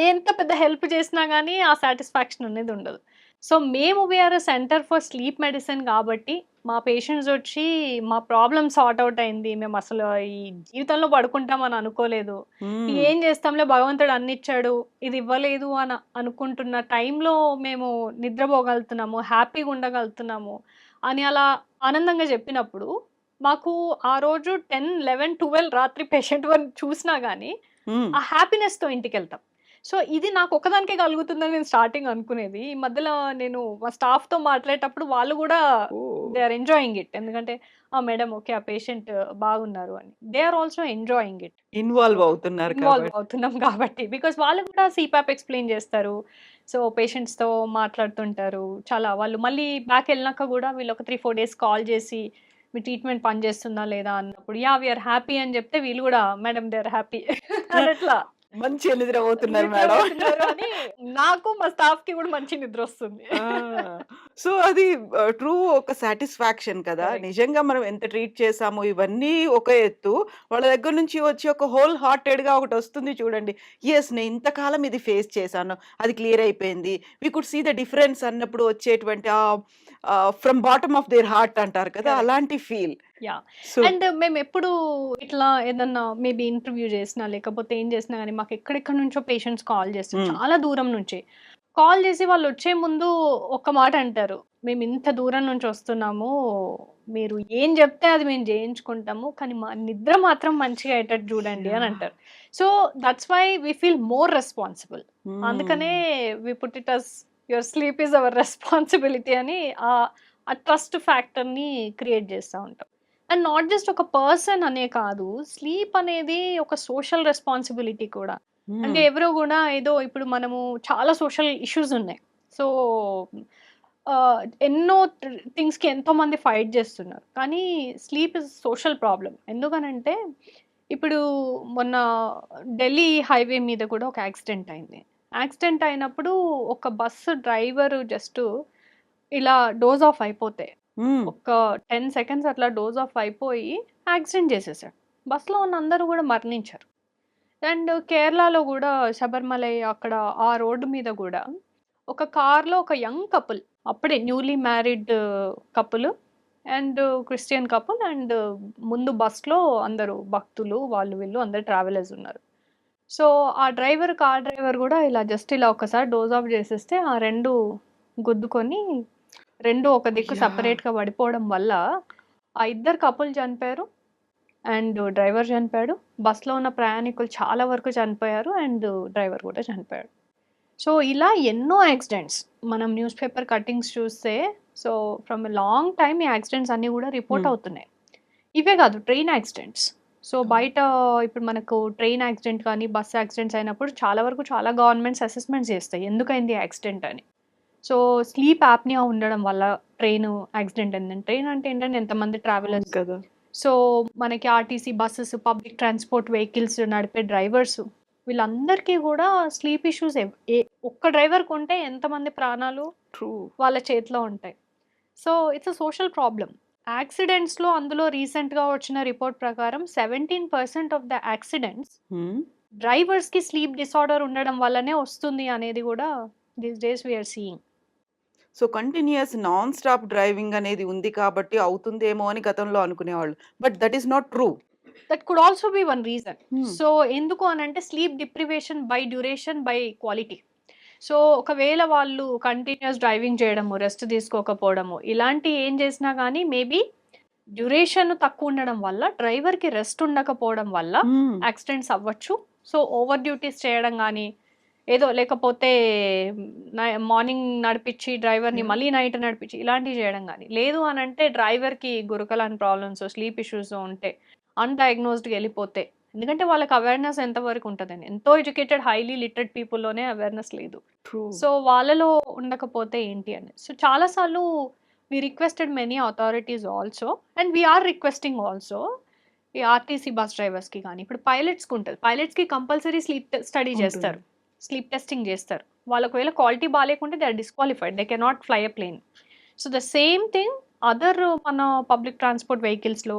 ఎంత పెద్ద హెల్ప్ చేసినా గానీ, ఆ సాటిస్ఫాక్షన్ అనేది ఉండదు. సో, మేము we are a center for sleep medicine కాబట్టి, మా పేషెంట్స్ వచ్చి మా ప్రాబ్లమ్ సార్ట్ ఔట్ అయింది. మేమసలు ఈ జీవితంలో పడుకుంటామని అనుకోలేదు. హ్మ్. ఏం చేస్తాంలే భగవంతుడు అన్నిచ్చాడు. ఇది ఇవ్వలేదు అని అనుకుంటున్న టైంలో మేము నిద్రపోగలుగుతున్నాము, హ్యాపీగా ఉండగలుగుతున్నాము అని అలా ఆనందంగా చెప్పినప్పుడు, మాకు ఆ రోజు 10, 11, 12 రాత్రి పేషెంట్ వన్ చూసినా గానీ, హ్మ్. ఆ హ్యాపీనెస్‌తో ఇంటికెళ్తాం. సో, ఇది నాకొక్కదానికే కలుగుతుందని నేను స్టార్టింగ్ అనుకునేది. ఈ మధ్యలో నేను మా స్టాఫ్‌తో మాట్లాడేటప్పుడు వాళ్ళు గూడా oh! They are enjoying it. ఎందుకంటే, ఆ! Madam okay. ఆ పేషెంట్ బాగున్నారు అని. They are also enjoying it. So, involve అవుతున్నారు ఇన్వాల్వ్ కాబట్టి. అవుతున్నాం కాబట్టి. బికాజ్ వాళ్ళు కూడా సీపాప్ ఎక్స్‌ప్లెయిన్ చేస్తారు. సో, పేషెంట్స్‌తో మాట్లాడుతుంటారు. చాలా వాళ్ళు మళ్ళీ బ్యాక్ ఎళ్ళినాక గూడా వీళ్ళు ఒక 3, 4 డేస్ కాల్ చేసి, మీ ట్రీట్మెంట్ పనిచేస్తుందా లేదా అన్నప్పుడు, యాహ్! వి ఆర్ హ్యాపీ అని చెప్తే వీళ్ళు గూడా మేడం దే ఆర్ హ్యాపీ అన్నట్లా మంచిగా నిద్రపోతున్నారు మేడం. నిద్రపోతున్నారు అని నాకు మా స్టాఫ్‌కి గూడా మంచి నిద్రొస్తుంది. ఆ! సో, అది ట్రూ ఒక సాటిస్ఫాక్షన్ కదా! కరెక్ట్. నిజంగా మనం ఎంత ట్రీట్ చేసామో ఇవన్నీ ఒక ఎత్తు. వాళ్ళ దగ్గర నుంచి వచ్చి ఒక హోల్ హార్టెడ్‌గా ఒకటొస్తుంది చూడండి. యెస్! నేను ఇంతకాలం ఇది ఫేస్ చేశాను. అది క్లియర్ అయిపోయింది. We could see the difference అన్నప్పుడు వచ్చేటువంటి from bottom of their heart అంటారు కదా! కరెక్ట్. అలాంటి ఫీల్. యాహ్! సో అండ్ మేమెప్పుడు ఇట్లా ఏదన్నా మేబీ ఇంటర్వ్యూ చేసినా, లేకపోతే ఏం చేసినా గానీ, మాకెక్కడెక్కడి నుంచో పేషెంట్స్ కాల్ చేస్తారు. హ్మ్. చాలా దూరం నుంచి. కాల్ చేసి వాళ్ళొచ్చే ముందు ఒక్క మాట అంటారు. "మేమింత దూరం నుంచి వస్తున్నాము. మీరు ఏం చెప్తే అది మేము చేయించుకుంటాము. కానీ మా నిద్ర మాత్రం మంచిగా అయ్యేటట్టు చూడండి" అని యాహ్! అంటారు. So, that's why we feel more responsible. అందుకనే hmm. We put it as your sleep is our responsibility అని ఆ ట్రస్ట్ ఫ్యాక్టర్‌ని క్రియేట్ చేస్తా ఉంటాం. అండ్ నాట్ జస్ట్ ఒక పర్సన్ అనే కాదు. స్లీప్ అనేది ఒక సోషల్ రెస్పాన్సిబిలిటీ కూడా. అంటే హ్మ్. ఎవరో గూడా ఏదో ఇప్పుడు మనము చాలా సోషల్ ఇష్యూస్ ఉన్నాయి. సో, ఎన్నో థింగ్స్‌కి ఎంతోమంది ఫైట్ జేస్తున్నారు. కానీ స్లీప్ ఇస్ సోషల్ ప్రాబ్లమ్. ఎందుకనంటే ఇప్పుడు మొన్న ఢిల్లీ హైవే మీద కూడా ఒక యాక్సిడెంట్ అయింది. యాక్సిడెంట్ అయినప్పుడు ఒక బస్సు డ్రైవరు జస్ట్ ఇలా డోజ్ ఆఫ్ అయిపోతే హ్మ్. ఒక 10 సెకండ్స్ అట్లా డోజ్ ఆఫ్ అయిపోయి యాక్సిడెంట్ చేసేసాడు. బస్‌లో ఉన్న అందరూ గూడా మరణించారు. అండ్ కేరళలో గూడా శబరిమలై అక్కడ ఆ రోడ్డు మీద గూడా ఒక కార్‌లో ఒక యంగ్ కపుల్ అప్పుడే newly married couple and Christian couple and ముందు బస్‌లో అందరూ భక్తులు వాళ్ళు వీళ్ళు అందరూ ట్రావెలర్స్ ఉన్నారు. సో, కార్ డ్రైవర్ గూడా ఇలా జస్ట్ ఇలా ఒక్కసారి డోస్ ఆఫ్ జేసేస్తే ఆ 2 గుద్దుకొని 2 ఒక దిక్కు యాహ్! సెపరేట్‌గా పడిపోవడం వల్ల ఆ ఇద్దరు కపుల్ చనిపోయారు. అండ్ డ్రైవర్ చనిపోయాడు. బస్‌లో ఉన్న ప్రయాణికులు చాలా వరకు చనిపోయారు. అండ్ డ్రైవర్ కూడా చనిపోయాడు. సో, ఇలా ఎన్నో యాక్సిడెంట్స్ మనం న్యూస్ పేపర్ కట్టింగ్స్ చూస్తే so, from a long time ఈ యాక్సిడెంట్స్ అన్నీ గూడా రిపోర్ట్ హ్మ్. అవుతున్నాయి. ఇవే గాదు ట్రైన్ యాక్సిడెంట్స్. సో, అవును. బయట ఇప్పుడు మనకు ట్రైన్ యాక్సిడెంట్ కానీ, బస్ యాక్సిడెంట్స్ అయినప్పుడు చాలా వరకు చాలా గవర్నమెంట్స్ అసెస్మెంట్స్ చేస్తాయి. ఎందుకయింది యాక్సిడెంట్ అని. సో, స్లీప్ యాప్నియా ఉండడం వల్ల ట్రైను యాక్సిడెంట్ అయిందని. ట్రైన్ అంటే ఏంటంటే ఎంతమంది అవును ట్రావెలర్స్. కదా! సో, మనకి RTC buses, public transport vehicles నడిపే డ్రైవర్స్ వీళ్ళందరికీ గూడా స్లీప్ ఇష్యూస్ ఒక్క డ్రైవర్‌కుంటే ఎంతమంది ప్రాణాలు ట్రూ. వాళ్ళ చేతిలో ఉంటాయి. So, it's a social problem. యాక్సిడెంట్స్‌లో అందులో రీసెంట్‌గా వచ్చిన రిపోర్ట్ ప్రకారం 17% ఆఫ్ ద యాక్సిడెంట్స్ హ్మ్. డ్రైవర్స్‌కి స్లీప్ డిసార్డర్ ఉండడం వల్లనే వస్తుంది అనేది గూడా these days we are seeing. So, continuous non stop driving అనేది ఉంది కాబట్టి అవుతుందేమో అని గతంలో అనుకునేవాళ్ళు. But that is not true. That could also be one reason. Hmm. So, ఎందుకు అనంటే sleep deprivation by duration, by quality. So, ఒకవేళ వాళ్ళు కంటిన్యూయస్ డ్రైవింగ్ చేయడము, రెస్ట్ తీసుకోకపోవడము, ఇలాంటియి ఏం చేసినా గానీ మేబీ డ్యూరేషన్ తక్కువుండడం వల్ల, డ్రైవర్‌కి రెస్ట్ ఉండకపోవడం వల్ల హ్మ్. యాక్సిడెంట్స్ అవ్వచ్చు. సో, ఓవర్ డ్యూటీస్ చేయడం గానీ, ఏదో లేకపోతే మార్నింగ్ నడిపిచ్చి డ్రైవర్‌ని యాహ్! మళ్ళీ నైట్ నడిపిచ్చి ఇలాంటివి చేయడం గానీ, లేదు అనంటే డ్రైవర్‌కి గురకలాంటి ప్రాబ్లమ్స్, స్లీప్ ఇష్యూస్ ఉంటే అన్‌డయాగ్నోస్డ్‌గా ఎళ్ళిపోతే ఎందుకంటే వాళ్ళకి అవేర్‌నెస్ ఎంత వరకు ఉంటదని. ఎంతో ఎడ్యుకేటెడ్, హైలీ లిటరేట్ పీపుల్‌లోనే అవేర్‌నెస్ లేదు. ట్రూ. సో, వాళ్ళలో ఉండకపోతే ఏంటి అని. సో, చాలా సార్లు we requested many authorities also and we are requesting also ఈ ఆర్టీసీ బస్ డ్రైవర్స్‌కి గాని, ఇప్పుడు పైలట్స్‌కుంటది. పైలట్స్‌కి కంపల్సరీ స్లీప్ స్టడీ ఉంటుంది. చేస్తారు. స్లీప్ టెస్టింగ్ చేస్తారు. వాళ్ళకి ఒకవేళ క్వాలిటీ బాలేకుంటే they are disqualified. They cannot fly a plane. So, the same thing other మన పబ్లిక్ ట్రాన్స్‌పోర్ట్ వెహికల్స్‌లో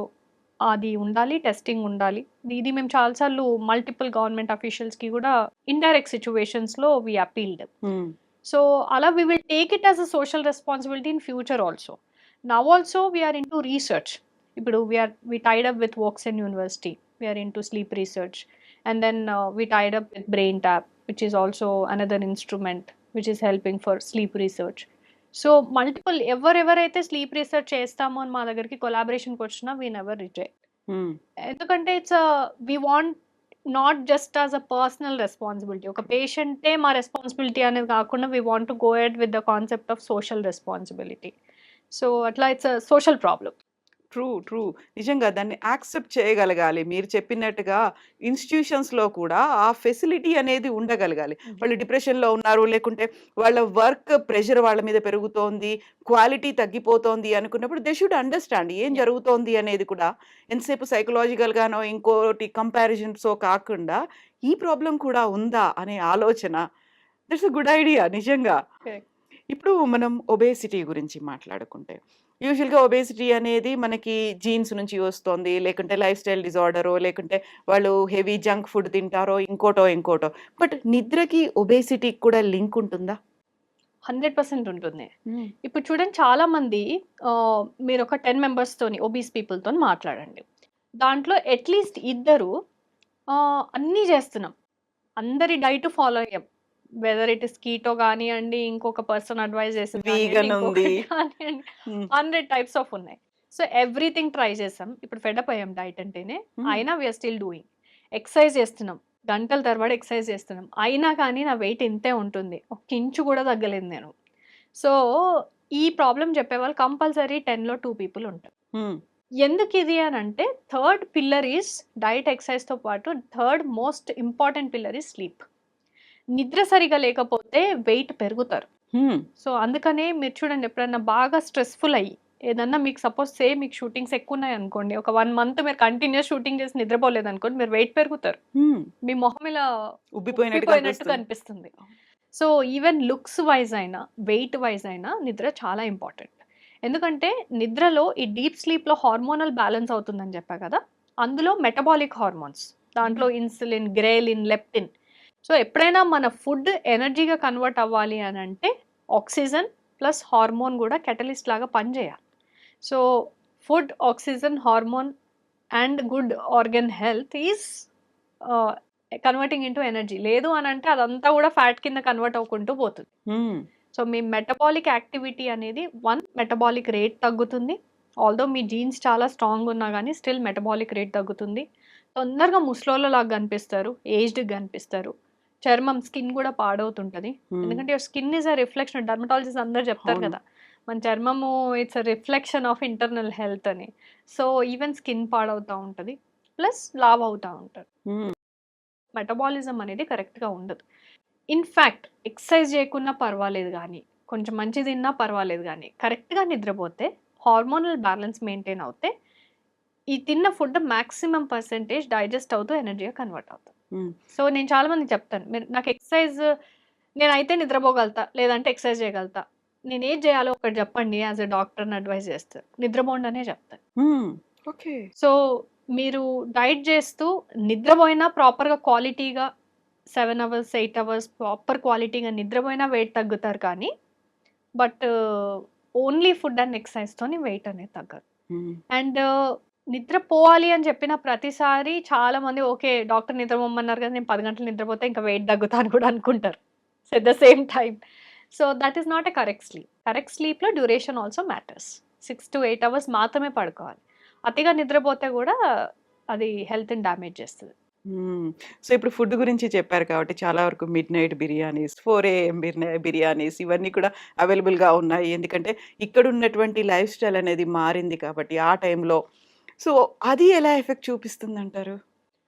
అది ఉండాలి. టెస్టింగ్ ఉండాలి. ఇది మేము చాలా సార్లు మల్టిపుల్ గవర్నమెంట్ అఫీషియల్స్‌కి గూడా ఇండైరెక్ట్ సిట్యుయేషన్స్‌లో వి అపీల్డ్. హ్మ్. సో, అలా we will take it as a social responsibility in future also. Now also we are into research. ఇప్పుడు we tied up with Woxsen university. We are into sleep research. And then we tied up with brain tap which is also another instrument which is helping for sleep research. So, multiple ఎవరెవరైతే sleep research చేస్తామో అని మా దగ్గరికి కొలాబరేషన్‌కొచ్చినా we never reject. Hmm. ఎందుకంటే we want not just as a personal responsibility. ఒక పేషెంటే మా responsibility అనేది కాకుండా we want to go ahead with the concept of social responsibility. So, అట్లా it's a social problem. True. True. నిజంగా దాన్ని accept చేయగలగాలి. మీరు చెప్పినట్టుగా ఇన్‌స్టిట్యూషన్స్‌లో కూడా ఆ ఫెసిలిటీ అనేది ఉండగలగాలి. వాళ్ళు డిప్రెషన్‌లో ఉన్నారు, లేకుంటే వాళ్ళ వర్క్ ప్రెషర్ వాళ్ళ మీద పెరుగుతోంది, క్వాలిటీ తగ్గిపోతోంది అనుకున్నప్పుడు దే షుడ్ అండర్‌స్టాండ్ ఏం యాహ్! జరుగుతోంది అనేది కూడా. ఎంతసేపు సైకలాజికల్‌గానో, ఇంకోటి కంపారిజన్సో కాకుండా ఈ ప్రాబ్లమ్ కూడా ఉందా అనే ఆలోచన దట్స్ ఎ గుడ్ ఐడియా నిజంగా. కరెక్ట్. ఇప్పుడు మనం ఒబేసిటీ గురించి మాట్లాడుకుంటే, యూజువల్‌గా ఒబేసిటీ అనేది మనకి జీన్స్ నుంచి వస్తోంది. లేకుంటే లైఫ్ స్టైల్ డిజార్డరో, లేకుంటే వాళ్ళు హెవీ జంక్ ఫుడ్ తింటారో, ఇంకోటో. బట్ నిద్రకి ఒబేసిటీకి కూడా లింక్ ఉంటుందా? 100% ఉంటుంది. హ్మ్. ఇప్పుడు చూడండి చాలామంది మీరొక 10 మెంబర్స్‌తోని ఒబీస్ పీపుల్‌తోని మాట్లాడండి. దాంట్లో అట్‌లీస్ట్ ఇద్దరు అన్నీ చేస్తున్నాం. అందరి డైట్ ఫాలో అయ్యాం. వెదర్ ఇట్ ఇస్ కీటో గానియండి, ఇంకొక పర్సన్ అడ్వైస్ చేసింది గానియండి, వీగన్ ఉంది. ఇంకొకటి గానియండి, హ్మ్. 100 టైప్స్ ఆఫ్ ఉన్నాయి. సో, ఎవ్రీథింగ్ ట్రై చేసాం. ఇప్పుడు ఫెడ్ అప్ అయ్యాం డైట్ అంటేనే. హ్మ్. అయినా we are still doing. Exercise చేస్తున్నాం. గంటల తరబడి ఎక్సర్సైజ్ చేస్తున్నాం. అయినా కానీ నా వెయిట్ ఇంతే ఉంటుంది. ఒక్క ఇంచు కూడా తగ్గలేదు నేను. సో, ఈ ప్రాబ్లమ్ చెప్పేవాళ్ళు కంపల్సరీ 10లో 2 పీపుల్ ఉంటారు. హ్మ్. ఎందుకిది అనంటే థర్డ్ పిల్లర్ ఈస్ డైట్, ఎక్సర్సైజ్‌తో పాటు third most important pillar is sleep. నిద్ర సరిగ్గా లేకపోతే వెయిట్ పెరుగుతారు. హ్మ్. సో, అందుకనే మీరు చూడండి ఎప్పుడన్నా బాగా స్ట్రెస్‌ఫుల్ అయ్యి, ఏదన్నా మీకు సపోజ్ మీకు షూటింగ్స్ ఎక్కువున్నాయనుకోండి. ఒక 1 మంత్ మీరు కంటిన్యూయస్ షూటింగ్ చేసి నిద్రపోలేదనుకోండి, మీరు వెయిట్ పెరుగుతారు. హ్మ్. మీ మొహం ఇలా ఉబ్బిపోయినట్టు ఉబ్బిపోయినట్టు కనిపిస్తుంది. కనిపిస్తుంది. సో, ఈవెన్ లుక్స్ వైస్ అయినా, వెయిట్ వైస్ అయినా నిద్ర చాలా ఇంపార్టెంట్. ఎందుకంటే నిద్రలో ఈ డీప్ స్లీప్‌లో హార్మోనల్ బ్యాలెన్స్ అవుతుందని చెప్పా కదా! అందులో మెటబాలిక్ హార్మోన్స్. దాంట్లో హ్మ్. Insulin, ghrelin, leptin. సో, ఎప్పుడైనా మన ఫుడ్ ఎనర్జీగా కన్వర్ట్ అవ్వాలి అనంటే ఆక్సిజన్ ప్లస్ హార్మోన్ గూడా కేటలిస్ట్ లాగా పనిచేయాలి. So, oxygen, hormone and good organ health is converting into energy. లేదు అనంటే అదంతా కూడా ఫ్యాట్ కింద కన్వర్ట్ అవ్వుకుంటూ పోతుంది. హ్మ్. సో, మీ మెటబాలిక్ యాక్టివిటీ అనేది మెటబాలిక్ రేట్ తగ్గుతుంది. ఆల్‌దో మీ జీన్స్ చాలా స్ట్రాంగ్ ఉన్నా గానీ స్టిల్ మెటబాలిక్ రేట్ తగ్గుతుంది. తొందరగా ముసలోళ్ళలాగా కనిపిస్తారు. ఏజ్డ్‌గా కనిపిస్తారు. చర్మం, స్కిన్ కూడా పాడవుతుంటది. హ్మ్. ఎందుకంటే your skin is a reflection. Dermatologist అందరూ చెప్తారు అవును. కదా! మన చర్మము it's a reflection of internal health అని. సో, ఈవెన్ స్కిన్ పాడవుతా ఉంటది. ప్లస్ లావవుతా ఉంటారు. హ్మ్. మెటబాలిజం అనేది కరెక్ట్‌గా ఉండదు. ఇన్‌ఫాక్ట్ ఎక్సర్సైజ్ చేయకున్నా పర్వాలేదు గానీ, కొంచెం మంచిగా తిన్నా పర్వాలేదు గానీ, కరెక్ట్‌గా నిద్రపోతే హార్మోనల్ బ్యాలెన్స్ మెయింటైన్ అవుతే, ఈ తిన్న ఫుడ్ మాక్సిమం పర్సెంటేజ్ డైజెస్ట్ అవుతూ ఎనర్జీగా కన్వర్ట్ అవుతుంది. హ్మ్. సో, నేను చాలా మందికి చెప్తాను. మీరు నాకు ఎక్సర్సైజ్ నేనైతే నిద్రపోగలుగుతా. లేదంటే ఎక్సర్సైజ్ చేయగలుగుతా. నేనేది చేయాలో ఒకటి చెప్పండి యాస్ ఎ డాక్టర్‌ని అడ్వైస్ చేస్తారు. నిద్రపోండి అనే చెప్తాను. హ్మ్. ఓకే. సో, మీరు డైట్ చేస్తూ నిద్రపోయినా ప్రాపర్‌గా క్వాలిటీగా 7 అవర్స్, 8 అవర్స్ ప్రాపర్ క్వాలిటీగా నిద్రపోయినా వెయిట్ తగ్గుతారు కానీ, బట్ ఓన్లీ ఫుడ్ అండ్ ఎక్సర్సైజ్‌తోని వెయిట్ అనేది తగ్గదు. హ్మ్. అండ్ నిద్రపోవాలి అని చెప్పిన ప్రతిసారి చాలామంది ఓకే. డాక్టర్ నిద్రపోమన్నారు కదా! నేను 10 గంటలు నిద్రపోతే ఇంకా వెయిట్ తగ్గుతా అని కూడా అనుకుంటారు. So, at the same time. So, that is not a correct sleep. Correct స్లీప్‌లో డ్యూరేషన్ ఆల్సో మ్యాటర్స్. 6-8 అవర్స్ మాత్రమే పడుకోవాలి. అతిగా నిద్రపోతే కూడా అది హెల్త్‌ని డ్యామేజ్ చేస్తది. హ్మ్. సో, ఇప్పుడు ఫుడ్ గురించి చెప్పారు కాబట్టి చాలా వరకు మిడ్‌నైట్ బిర్యానీస్, 4 ఏఎం బిర్యానీస్ ఇవన్నీ కూడా అవైలబుల్‌గా ఉన్నాయి. ఎందుకంటే ఇక్కడున్నటువంటి లైఫ్ స్టైల్ అనేది మారింది కాబట్టి ఆ టైంలో. సో, అది ఎలా ఎఫెక్ట్ చూపిస్తుందంటారు?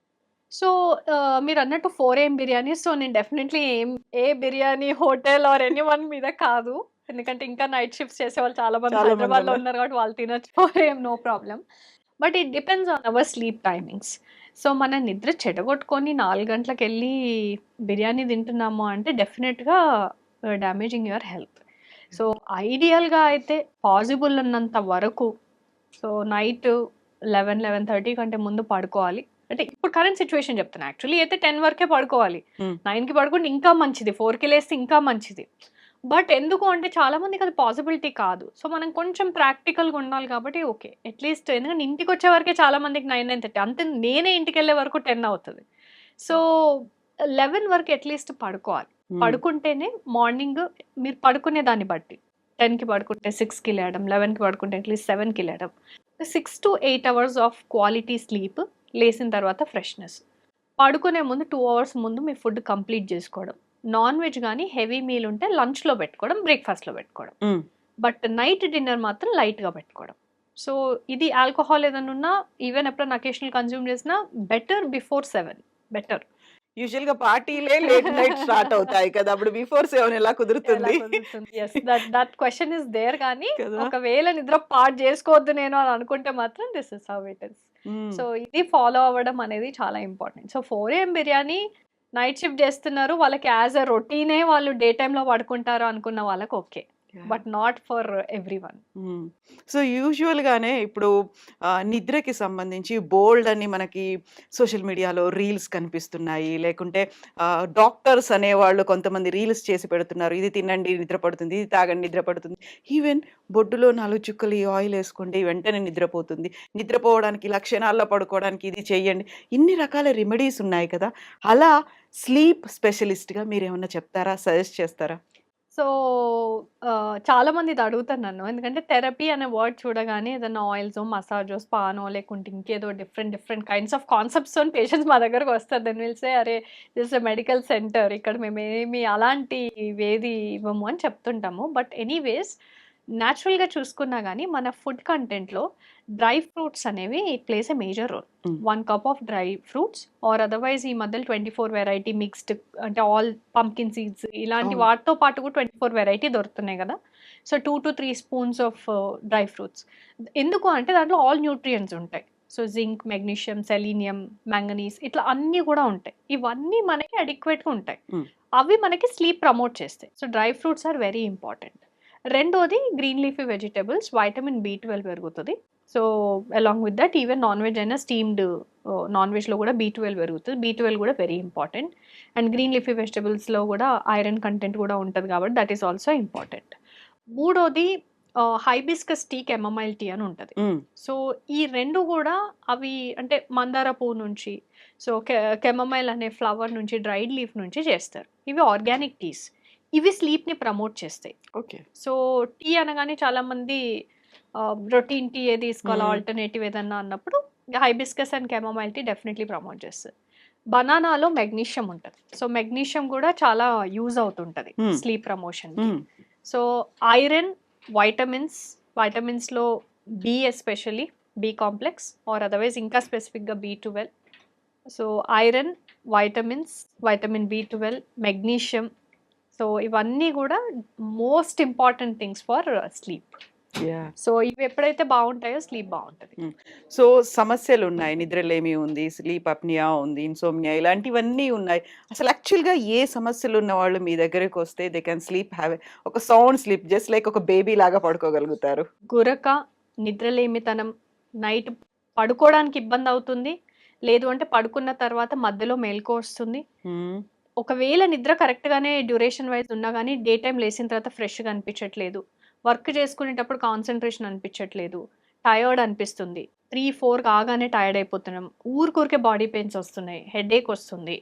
సో, మీరన్నట్టు 4 AM బిర్యానీ. సో, నేను definitely A biryani hotel are anyone మీద కాదు. ఎందుకంటే ఇంకా నైట్ షిఫ్ట్స్ చేసేవాళ్ళు చాలా మంది చాలా హైదరాబాద్‌లో మందున్నారు. ఉన్నారు కాబట్టి వాళ్ళు తినొచ్చు. 4 AM no problem. But it depends on our sleep timings. So, మన నిద్ర చెడగొట్టుకొని 4 గంటలకెళ్ళి బిర్యానీ తింటున్నాము అంటే డెఫినెట్‌గా డ్యామేజింగ్ యువర్ హెల్త్. సో, ఐడియల్‌గా అయితే పాసిబుల్ ఉన్నంత వరకు సో, నైట్ 11, 11:30 కంటే ముందు పడుకోవాలి. అంటే ఇప్పుడు కరెంట్ సిట్యుయేషన్ చెప్తున్నా. యాక్చువల్లీ అయితే 10 వరకే పడుకోవాలి. హ్మ్. 9కి పడుకుంటే ఇంకా మంచిది. 4కి లేస్తే ఇంకా మంచిది. బట్ ఎందుకు అంటే చాలా మందికి అది పాసిబిలిటీ కాదు. సో, మనం కొంచెం ప్రాక్టికల్‌గా ఉండాలి కాబట్టి ఓకే. అట్‌లీస్ట్ ఎందుకంటే ఇంటికొచ్చే వరకే చాలా మందికి 9, 9:30 అంతే నేనే ఇంటికెళ్ళే వరకు 10 అవుతది. సో, 11 వరకు అట్‌లీస్ట్ పడుకోవాలి. హ్మ్. పడుకుంటేనే మార్నింగ్ మీరు పడుకునే దాన్ని బట్టి 10కి పడుకుంటే 6కి లేయడం, 11కి పడుకుంటే అట్‌లీస్ట్ 7కి లేయడం. 6-8 అవర్స్ ఆఫ్ క్వాలిటీ స్లీప్. లేసిన తర్వాత ఫ్రెష్‌నెస్. పడుకునే ముందు 2 అవర్స్ ముందు మీ ఫుడ్ కంప్లీట్ జేసుకోవడం. నాన్ వెజ్ గాని హెవీ మీల్ ఉంటే లంచ్‌లో పెట్టుకోవడం, బ్రేక్‌ఫాస్ట్‌లో పెట్టుకోవడం. హ్మ్. బట్ నైట్ డిన్నర్ మాత్రం లైట్‌గా పెట్టుకోవడం. సో, ఇది ఆల్కహాల్ ఏదైనా ఉన్నా ఈవెన్ ఎప్పుడైనా అకేషనల్ కన్జ్యూమ్ చేసినా బెటర్ బిఫోర్ 7 బెటర్. యూజువల్‌గా పార్టీలే లేట్ నైట్ స్టార్ట్ అవుతాయి కదా! అప్పుడు బిఫోర్ 7 ఎలా ఎలా కుదురుతుంది? కుదురుతుంది? Yes. That question is there కానీ కదా! ఒకవేళ నిద్ర పాడు చేసుకోవద్దు నేను అని అనుకుంటే మాత్రం this is how it is. హ్మ్. సో, ఇది ఫాలో అవ్వడం అనేది చాలా important. So, 4 AM biryani night shift చేస్తున్నారు. వాళ్ళకి యాస్ ఎ రొటీనే వాళ్ళు డే టైమ్‌లో పడుకుంటారు అనుకున్న వాళ్ళకి okay. Yeah! But not for everyone. హ్మ్. సో, యూజువల్‌గానే ఇప్పుడు నిద్రకి సంబంధించి బోలెడన్ని మనకి సోషల్ మీడియాలో రీల్స్ కనిపిస్తున్నాయి. లేకుంటే డాక్టర్స్ అనేవాళ్ళు కొంతమంది రీల్స్ చేసి పెడుతున్నారు. ఇది తినండి నిద్ర పడుతుంది. ఇది తాగండి నిద్ర పడుతుంది. ఈవెన్ బొడ్డులో 4 చుక్కలు ఈ ఆయిల్ ఏసుకోండి వెంటనే నిద్రపోతుంది. నిద్రపోవడానికి ఇలా క్షణాల్లో పడుకోవడానికి ఇది చెయ్యండి. ఇన్ని రకాల రెమెడీస్ ఉన్నాయి కదా! అలా స్లీప్ స్పెషలిస్ట్‌గా మీరేమన్నా చెప్తారా? సజెస్ట్ చేస్తారా? సో, చాలామంది ఇది అడుగుతారు నన్ను. ఎందుకంటే థెరపీ అనే వర్డ్ చూడగానే ఏదన్నా ఆయిల్సో, మసాజో, స్పానో లేకుంటే ఇంకేదో డిఫరెంట్ డిఫరెంట్ కైండ్స్ ఆఫ్ కాన్సెప్ట్స్‌తోని పేషెంట్స్ మా దగ్గరకొస్తారు. దెన్ విల్ సే అరే! This is a medical centre. ఇక్కడ మేమేమి అలాంటివేది ఇవ్వము అని చెప్తుంటాము. బట్ ఎనీవేస్ నేచురల్‌గా చూసుకున్నా గానీ మన ఫుడ్ కంటెంట్‌లో డ్రై ఫ్రూట్స్ అనేవి it plays a major role. Hmm. 1 cup of dry fruits or otherwise ఈ మధ్యలో 24 వెరైటీ మిక్స్డ్ అంటే ఆల్ పంకిన్ సీడ్స్ ఇలాంటి అవును. వాటితో పాటు కూడా 24 వెరైటీ దొరుకుతున్నాయి గదా! So, 2-3 spoons of dry fruits. ఎందుకు అంటే దాంట్లో ఆల్ న్యూట్రియంట్స్ ఉంటాయి. So, zinc, magnesium, selenium, manganese ఇట్లా అన్నీ గూడా ఉంటాయి. ఇవన్నీ మనకి అడిక్వేట్‌గా ఉంటాయి. హ్మ్. అవి మనకి స్లీప్ ప్రమోట్ చేస్తాయి. So, dry fruits are very important. రెండోది గ్రీన్ లీఫీ వెజిటబుల్స్ వైటమిన్ బి12 పెరుగుతది. So, along with that even non veg అయినా స్టీమ్డ్ నాన్ వెజ్‌లో గూడా బి12 పెరుగుతది. బి12 గూడా very important. And green leafy వెజిటబుల్స్‌లో గూడా ఐరన్ కంటెంట్ గూడా ఉంటది కాబట్టి దట్ ఈస్ ఆల్సో ఇంపార్టెంట్. మూడోది హైబిస్కస్ టీ, కెమమైల్ టీ అని ఉంటది. హ్మ్. సో, ఈ 2 గూడా అవి అంటే మందార పువ్వు నుంచి, సో, కెమమైల్ అనే ఫ్లవర్ నుంచి, డ్రైడ్ లీఫ్ నుంచి చేస్తారు. ఇవి ఆర్గానిక్ టీస్. ఇవి స్లీప్‌ని ప్రమోట్ చేస్తాయి. ఓకే. సో, టీ అనగానే చాలామంది రొటీన్ టీయే తీసుకోవాలి, హ్మ్. ఆల్టర్‌నేటివ్ ఏదన్నా అన్నప్పుడు hibiscus and chamomile tea definitely promote చేస్తది. బనానాలో మెగ్నీషియం ఉంటది. సో, మెగ్నీషియం గూడా చాలా యూజ్ అవుతుంటది హ్మ్. స్లీప్ ప్రమోషన్‌కి. హ్మ్. So, iron, vitamins, వైటమిన్స్‌లో B especially, B complex or otherwise ఇంకా స్పెసిఫిక్‌గా B12. So, iron, vitamins, vitamin B12, magnesium. So, ఇవన్నీ గూడా most important things for sleep. Yeah! So, ఇవి ఎప్పుడైతే బావుంటాయో స్లీప్ బావుంటది. హ్మ్. సో, సమస్యలున్నాయి. నిద్రలేమి ఉంది, స్లీప్ అప్నియా ఉంది, ఇన్సోమ్నియా ఇలాంటివన్నీ ఉన్నాయి. అసలు యాక్చువల్‌గా ఏ సమస్యలున్న వాళ్ళు మీ దగ్గరికొస్తే they can sleep have a ఒక సౌండ్ స్లీప్ జస్ట్ లైక్ ఒక బేబీ లాగా పడుకోగలుగుతారు? గురక, నిద్రలేమితనం, నైట్ పడుకోవడానికి ఇబ్బందవుతుంది. లేదు అంటే పడుకున్న తర్వాత మధ్యలో మెలుకువ వస్తుంది. హ్మ్. ఒకవేళ నిద్ర కరెక్ట్‌గానే డ్యూరేషన్ వైస్ ఉన్నా గానీ, డే టైమ్ లేసిన తర్వాత ఫ్రెష్‌గా అనిపించట్లేదు. వర్క్ చేసుకునేటప్పుడు కాన్సంట్రేషన్ అనిపించట్లేదు. టయర్డ్ అనిపిస్తుంది. 3, 4 కాగానే టైర్డ్ అయిపోతున్నాం. ఊరికే బాడీ పెయిన్స్ వస్తున్నాయి. హెడేక్ వస్తుంది.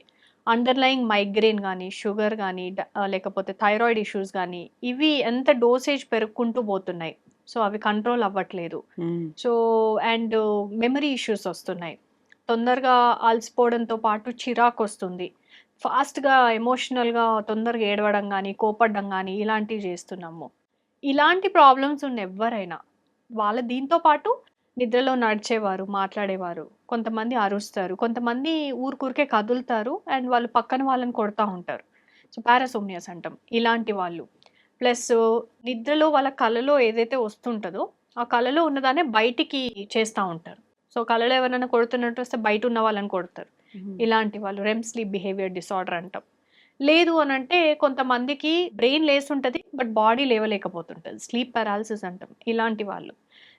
అండర్‌లయింగ్ మైగ్రేన్ గానీ, షుగర్ గానీ, లేకపోతే థైరాయిడ్ ఇష్యూస్ గానీ, ఇవి ఎంత డోసేజ్ పెరుక్కుంటూ పోతున్నాయి. సో, అవి కంట్రోల్ అవ్వట్లేదు. హ్మ్. సో, అండ్ మెమరీ ఇష్యూస్ వస్తున్నాయి. తొందరగా అలసిపోవడంతో పాటు చిరాకొస్తుంది. ఫాస్ట్‌గా ఎమోషనల్‌గా తొందరగా ఏడవడం గానీ, కోపడ్డం గానీ ఇలాంటివి జేస్తున్నాము. ఇలాంటి ప్రాబ్లమ్స్ ఉన్న ఎవ్వరైనా దీంతో పాటు నిద్రలో నడిచేవారు, మాట్లాడేవారు, కొంతమంది అరుస్తారు, కొంతమంది ఊరుకూరికే కదులుతారు అండ్ వాళ్ళు పక్కన వాళ్ళని కొడతా ఉంటారు. సో, పారాసోమ్నియాస్ అంటాం. ఇలాంటి వాళ్ళు. ప్లస్ నిద్రలో వాళ్ళ కలలో ఏదైతే వస్తుంటదో, ఆ కలలో ఉన్నదాన్నే బయటికి చేస్తా ఉంటారు. సో, కలలో ఎవరైనా కొడుతున్నట్టు వస్తే బయటున్న వాళ్ళని కొడతారు. హ్మ్. ఇలాంటి వాళ్ళు రెమ్ స్లీప్ బిహేవియర్ డిసార్డర్ అంటాం. లేదు అనంటే కొంతమందికి బ్రెయిన్ లేసుంటది. బట్ బాడీ లేవలేకపోతుంటది. స్లీప్ పారాలిసిస్ అంటాం. ఇలాంటి వాళ్ళు.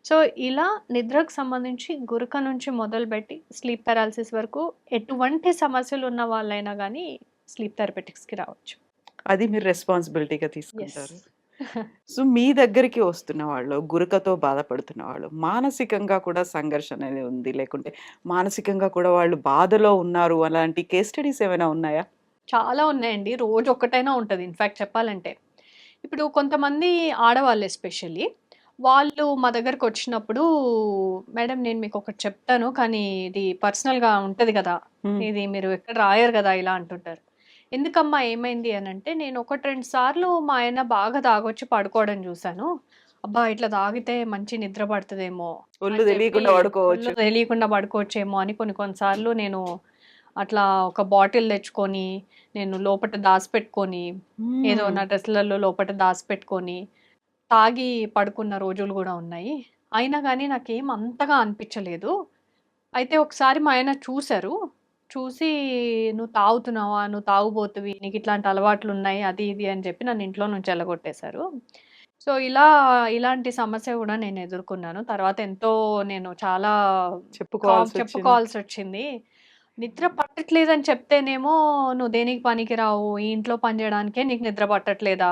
సో, ఇలా నిద్రకు సంబంధించి గురక నుంచి మొదలుపెట్టి స్లీప్ పారాలిసిస్ వరకు ఎటువంటి సమస్యలున్న వాళ్ళైనా గానీ స్లీప్ థెరపెటిక్స్‌కి రావచ్చు. అది మీరు రెస్పాన్సిబిలిటీగా యెస్. తీసుకుంటారు. సో, మీ దగ్గరికి వస్తున్న వాళ్ళు గురకతో బాధపడుతున్న వాళ్ళు మానసికంగా కూడా సంఘర్షణ అనేది ఉంది. లేకుంటే మానసికంగా కూడా వాళ్ళు బాధలో ఉన్నారు అలాంటి కేస్ స్టడీస్ ఏమైనా ఉన్నాయా? చాలా ఉన్నాయండి. రోజు ఒక్కటైనా ఉంటది ఇన్‌ఫాక్ట్ చెప్పాలంటే. ఇప్పుడు కొంతమంది ఆడవాళ్ళు ఎస్పెషల్లీ వాళ్ళు మా దగ్గరకొచ్చినప్పుడు, "మేడం నేను మీకొకటి చెప్తాను. కానీ ఇది పర్సనల్‌గా ఉంటది గదా! హ్మ్. ఇది మీరు ఎక్కడ రాయరు గదా!" ఇలా అంటుంటారు. "ఎందుకమ్మా ఏమైంది" అనంటే, "నేను 1, 2 సార్లు మా ఆయన బాగా తాగొచ్చి పడుకోవడం జూసాను. అబ్బా! ఇట్లా తాగితే మంచి నిద్ర పడతదేమో ఒళ్ళు అని చెప్పి తెలియకుండా ఒళ్ళు పడుకోవచ్చు. తెలియకుండా పడుకోవచ్చేమో అని కొన్ని కొన్ని సార్లు నేను అట్లా ఒక బాటిల్ తెచ్చుకొని, నేను లోపట దాసిపెట్టుకొని, ఏదో హ్మ్. నా డ్రెస్‌లలో లోపట దాసిపెట్టుకొని, తాగి పడుకున్న రోజులు గూడా ఉన్నాయి. అయినా గానీ నాకేం అంతగా అనిపిచ్చలేదు. అయితే ఒకసారి మా ఆయన చూసారు. చూసి "నువ్వు తాగుతున్నావా? నువ్వు తాగుబోతువి. నీకిట్లాంటి అలవాట్లున్నాయి." అది ఇది అని చెప్పి నన్ను ఇంట్లో నుంచి ఎల్లగొట్టేశారు. సో, ఇలాంటి సమస్య గూడా నేను ఎదుర్కొన్నాను. తర్వాత ఎంతో నేను చాలా చెప్పుకోవాల్సొచ్చింది. చెప్పుకోవాల్సొచ్చింది. నిద్ర పట్టట్లేదని చెప్తేనేమో, "నువ్వు దేనికి పనికిరావు. ఈ ఇంట్లో పని జేయడానికే నీకు నిద్ర పట్టట్లేదా?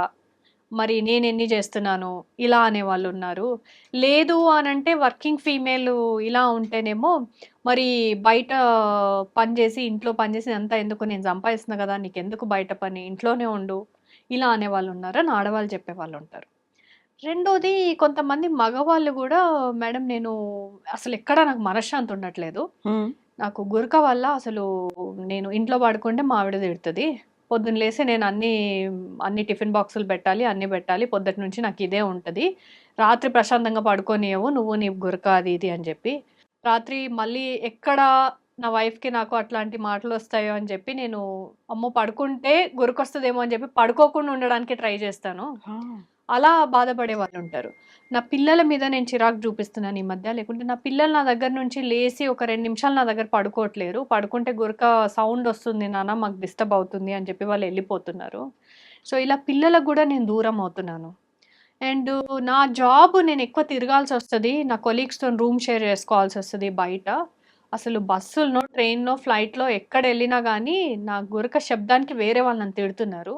మరి నేనెన్ని జేస్తున్నాను." ఇలా అనేవాళ్ళున్నారు. లేదు అనంటే వర్కింగ్ ఫీమేలు ఇలా ఉంటేనేమో, "మరి బయట పని జేసి, ఇంట్లో పని జేసి ఇదంతా ఎందుకు? నేను సంపాదిస్తున్నా గదా! నీకెందుకు బయట పని? ఇంట్లోనే ఉండు." ఇలా అనేవాళ్ళున్నారు. అని ఆడవాళ్ళు చెప్పేవాళ్ళుంటారు. రెండోది కొంతమంది మగవాళ్ళు గూడా, "మేడం నేను అసలెక్కడ నాకు మనశ్శాంతి ఉండట్లేదు. హ్మ్. నాకు గురక వల్ల అసలు నేను ఇంట్లో పడుకుంటే మా ఆవిడ తిడతది. పొద్దున్న లేసి నేను అన్ని టిఫిన్ బాక్సులు పెట్టాలి, అన్నీ పెట్టాలి. పొద్దుటి నుంచి నాకిదే ఉంటది. రాత్రి ప్రశాంతంగా పడుకోనియ్యవు నువ్వు నీ గురక అది ఇది" అని జెప్పి. రాత్రి మళ్ళీ ఎక్కడ నా వైఫ్‌కి నాకు అట్లాంటి మాటలొస్తాయో అని జెప్పి నేను అమ్మో! పడుకుంటే గురకొస్తదేమో అని జెప్పి పడుకోకుండా ఉండడానికి ట్రై జేస్తాను. ఆ! అలా బాధపడే వాళ్ళుంటారు. నా పిల్లల మీద నేను చిరాకు చూపిస్తున్నాను ఈ మధ్య. లేకుంటే నా పిల్లలు నా దగ్గర నుంచి లేసి ఒక 2 నిమిషాలు నా దగ్గర పడుకోవట్లేరు. పడుకుంటే గురక సౌండొస్తుంది నాన్న మాకు డిస్టర్బ్ అవుతుంది అని చెప్పి వాళ్ళెళ్ళిపోతున్నారు. సో, ఇలా పిల్లలకు గూడా నేను దూరం అవుతున్నాను. అండ్ నా జాబ్ నేనెక్కువ తిరగాల్సొస్తది. నా కొలీగ్స్‌తోని రూమ్ షేర్ చేసుకోవాల్సొస్తది బయట. అసలు బస్సుల్లో, ట్రైన్‌లో, ఫ్లైట్‌లో ఎక్కడెళ్ళినా గానీ నా గురక శబ్దానికి వేరే వాళ్ళు నన్ను తిడుతున్నారు.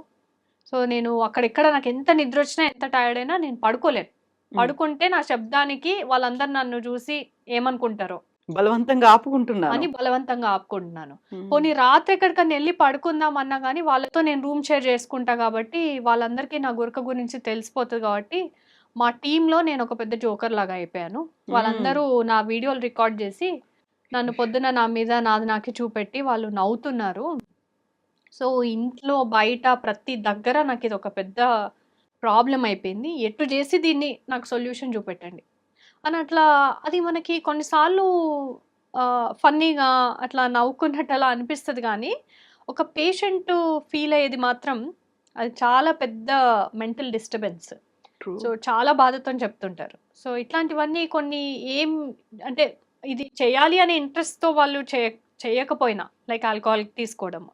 సో, నేను అక్కడెక్కడ నాకెంత నిద్రొచ్చినా, ఎంత టైర్డ్ అయినా నేను పడుకోలేను. పడుకుంటే నా శబ్దానికి వాళ్ళందరూ నన్ను చూసి ఏమనుకుంటారో బలవంతంగా ఆపుకుంటున్నాను. అని బలవంతంగా ఆపుకుంటున్నాను. హ్మ్. పోనీ రాత్రి ఎక్కడికన్నా ఎళ్లి పడుకుందాం అన్నా గానీ, వాళ్ళతో నేను రూమ్ షేర్ చేసుకుంటా గాబట్టి, వాళ్ళందరికీ నా గురక గురించి తెలిసిపోతది గాబట్టి, మా టీమ్‌లో నేనొక పెద్ద జోకర్‌లాగా అయిపోయాను. హ్మ్. వాళ్ళందరూ నా వీడియోలు రికార్డ్ జేసి, నన్ను పొద్దున నా మీద నాది నాకే చూపెట్టి వాళ్ళు నవ్వుతున్నారు. సో, ఇంట్లో, బయట ప్రతి దగ్గర నాకిదొక పెద్ద ప్రాబ్లమ్ అయిపోయింది. ఎటు జేసి దీన్ని నాకు సొల్యూషన్ చూపెట్టండి. అని అట్లా అది మనకి కొన్నిసార్లు ఫన్నీగా అట్లా నవ్వుకున్నట్టు అలా అనిపిస్తది గానీ, ఒక పేషెంటు ఫీల్ అయ్యేది మాత్రం అది చాలా పెద్ద మెంటల్ డిస్టర్బెన్స్. ట్రూ. సో, చాలా బాధతోని చెప్తుంటారు. సో, ఇట్లాంటివన్నీ కొన్ని ఏం అంటే ఇది చేయాలి అనే ఇంట్రెస్ట్‌తో వాళ్ళు చేయకపోయినా లైక్ ఆల్కహాల్ తీసుకోవడము.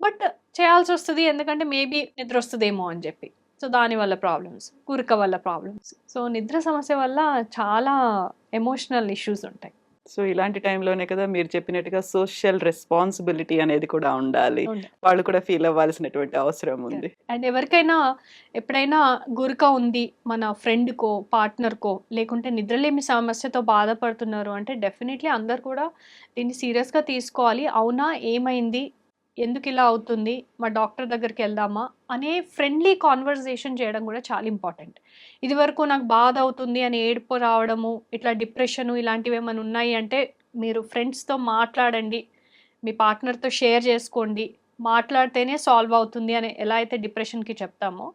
బట్ చేయాల్సొస్తది. ఎందుకంటే మేబీ నిద్రొస్తదేమో అని జెప్పి. సో, దానివల్ల ప్రాబ్లమ్స్. గురక వల్ల ప్రాబ్లమ్స్. సో, నిద్ర సమస్య వల్ల చాలా ఎమోషనల్ ఇష్యూస్ ఉంటాయి. సో, ఇలాంటి టైంలోనే కదా మీరు చెప్పినట్టుగా సోషల్ రెస్పాన్సిబిలిటీ అనేది కూడా ఉండాలి. ఉండాలి. వాళ్ళు కూడా ఫీల్ అవ్వాల్సినటువంటి అవసరం ఉంది. అండ్ ఎవరికైనా ఎప్పుడైనా గురక ఉంది మన ఫ్రెండ్‌కో, పార్ట్నర్‌కో లేకుంటే నిద్రలేమి సమస్యతో బాధపడుతున్నారు అంటే డెఫినెట్‌లీ అందరూ కూడా దీన్ని సీరియస్‌గా తీసుకోవాలి. అవునా? ఏమైంది? ఎందుకిలా అవుతుంది? మా డాక్టర్ దగ్గరికెళ్దామా? అనే ఫ్రెండ్లీ కాన్వర్జేషన్ చేయడం కూడా చాలా ఇంపార్టెంట్. ఇదివరకు నాకు బాధ అవుతుంది అని ఏడుపు రావడము, ఇట్లా డిప్రెషను ఇలాంటివేమన్నా ఉన్నాయి అంటే మీరు ఫ్రెండ్స్‌తో మాట్లాడండి. మీ పార్ట్నర్‌తో షేర్ చేసుకోండి. మాట్లాడితేనే సాల్వ్ అవుతుంది అని ఎలా అయితే డిప్రెషన్‌కి చెప్తామో,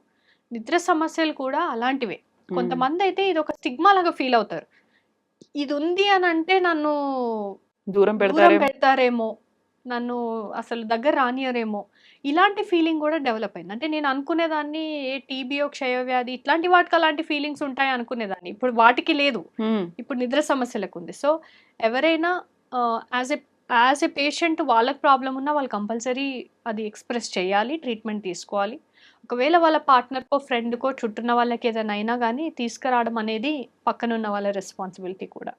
నిద్ర సమస్యలు కూడా అలాంటివే. హ్మ్. కొంతమందైతే ఇదొక స్టిగ్మా లాగా ఫీల్ అవుతారు. ఇదుంది అనంటే నన్ను దూరం దూరం పెడతారేమో. పెడతారేమో, నన్ను అసలు దగ్గర రానియరేమో, ఇలాంటి ఫీలింగ్ గూడా డెవలప్ అయింది. అంటే నేను అనుకునేదాన్ని ఏ టీబీయో, క్షయవ్యాధి ఇట్లాంటి వాటికి అలాంటి ఫీలింగ్స్ ఉంటాయి అనుకునేదాన్ని. ఇప్పుడు వాటికి లేదు. హ్మ్. ఇప్పుడు నిద్ర సమస్యలకుంది. సో, ఎవరైనా యాజ్ ఎ పేషెంట్ వాళ్ళకి ప్రాబ్లమ్ ఉన్నా వాళ్ళు కంపల్సరీ అది ఎక్స్‌ప్రెస్ చేయాలి. ట్రీట్మెంట్ తీసుకోవాలి. ఒకవేళ వాళ్ళ పార్ట్నర్‌కో, ఫ్రెండ్‌కో, చుట్టూన్న వాళ్ళకి ఏదైనా అయినా గానీ తీసుకురావడం అనేది పక్కనున్న వాళ్ళ రెస్పాన్సిబిలిటీ కూడా.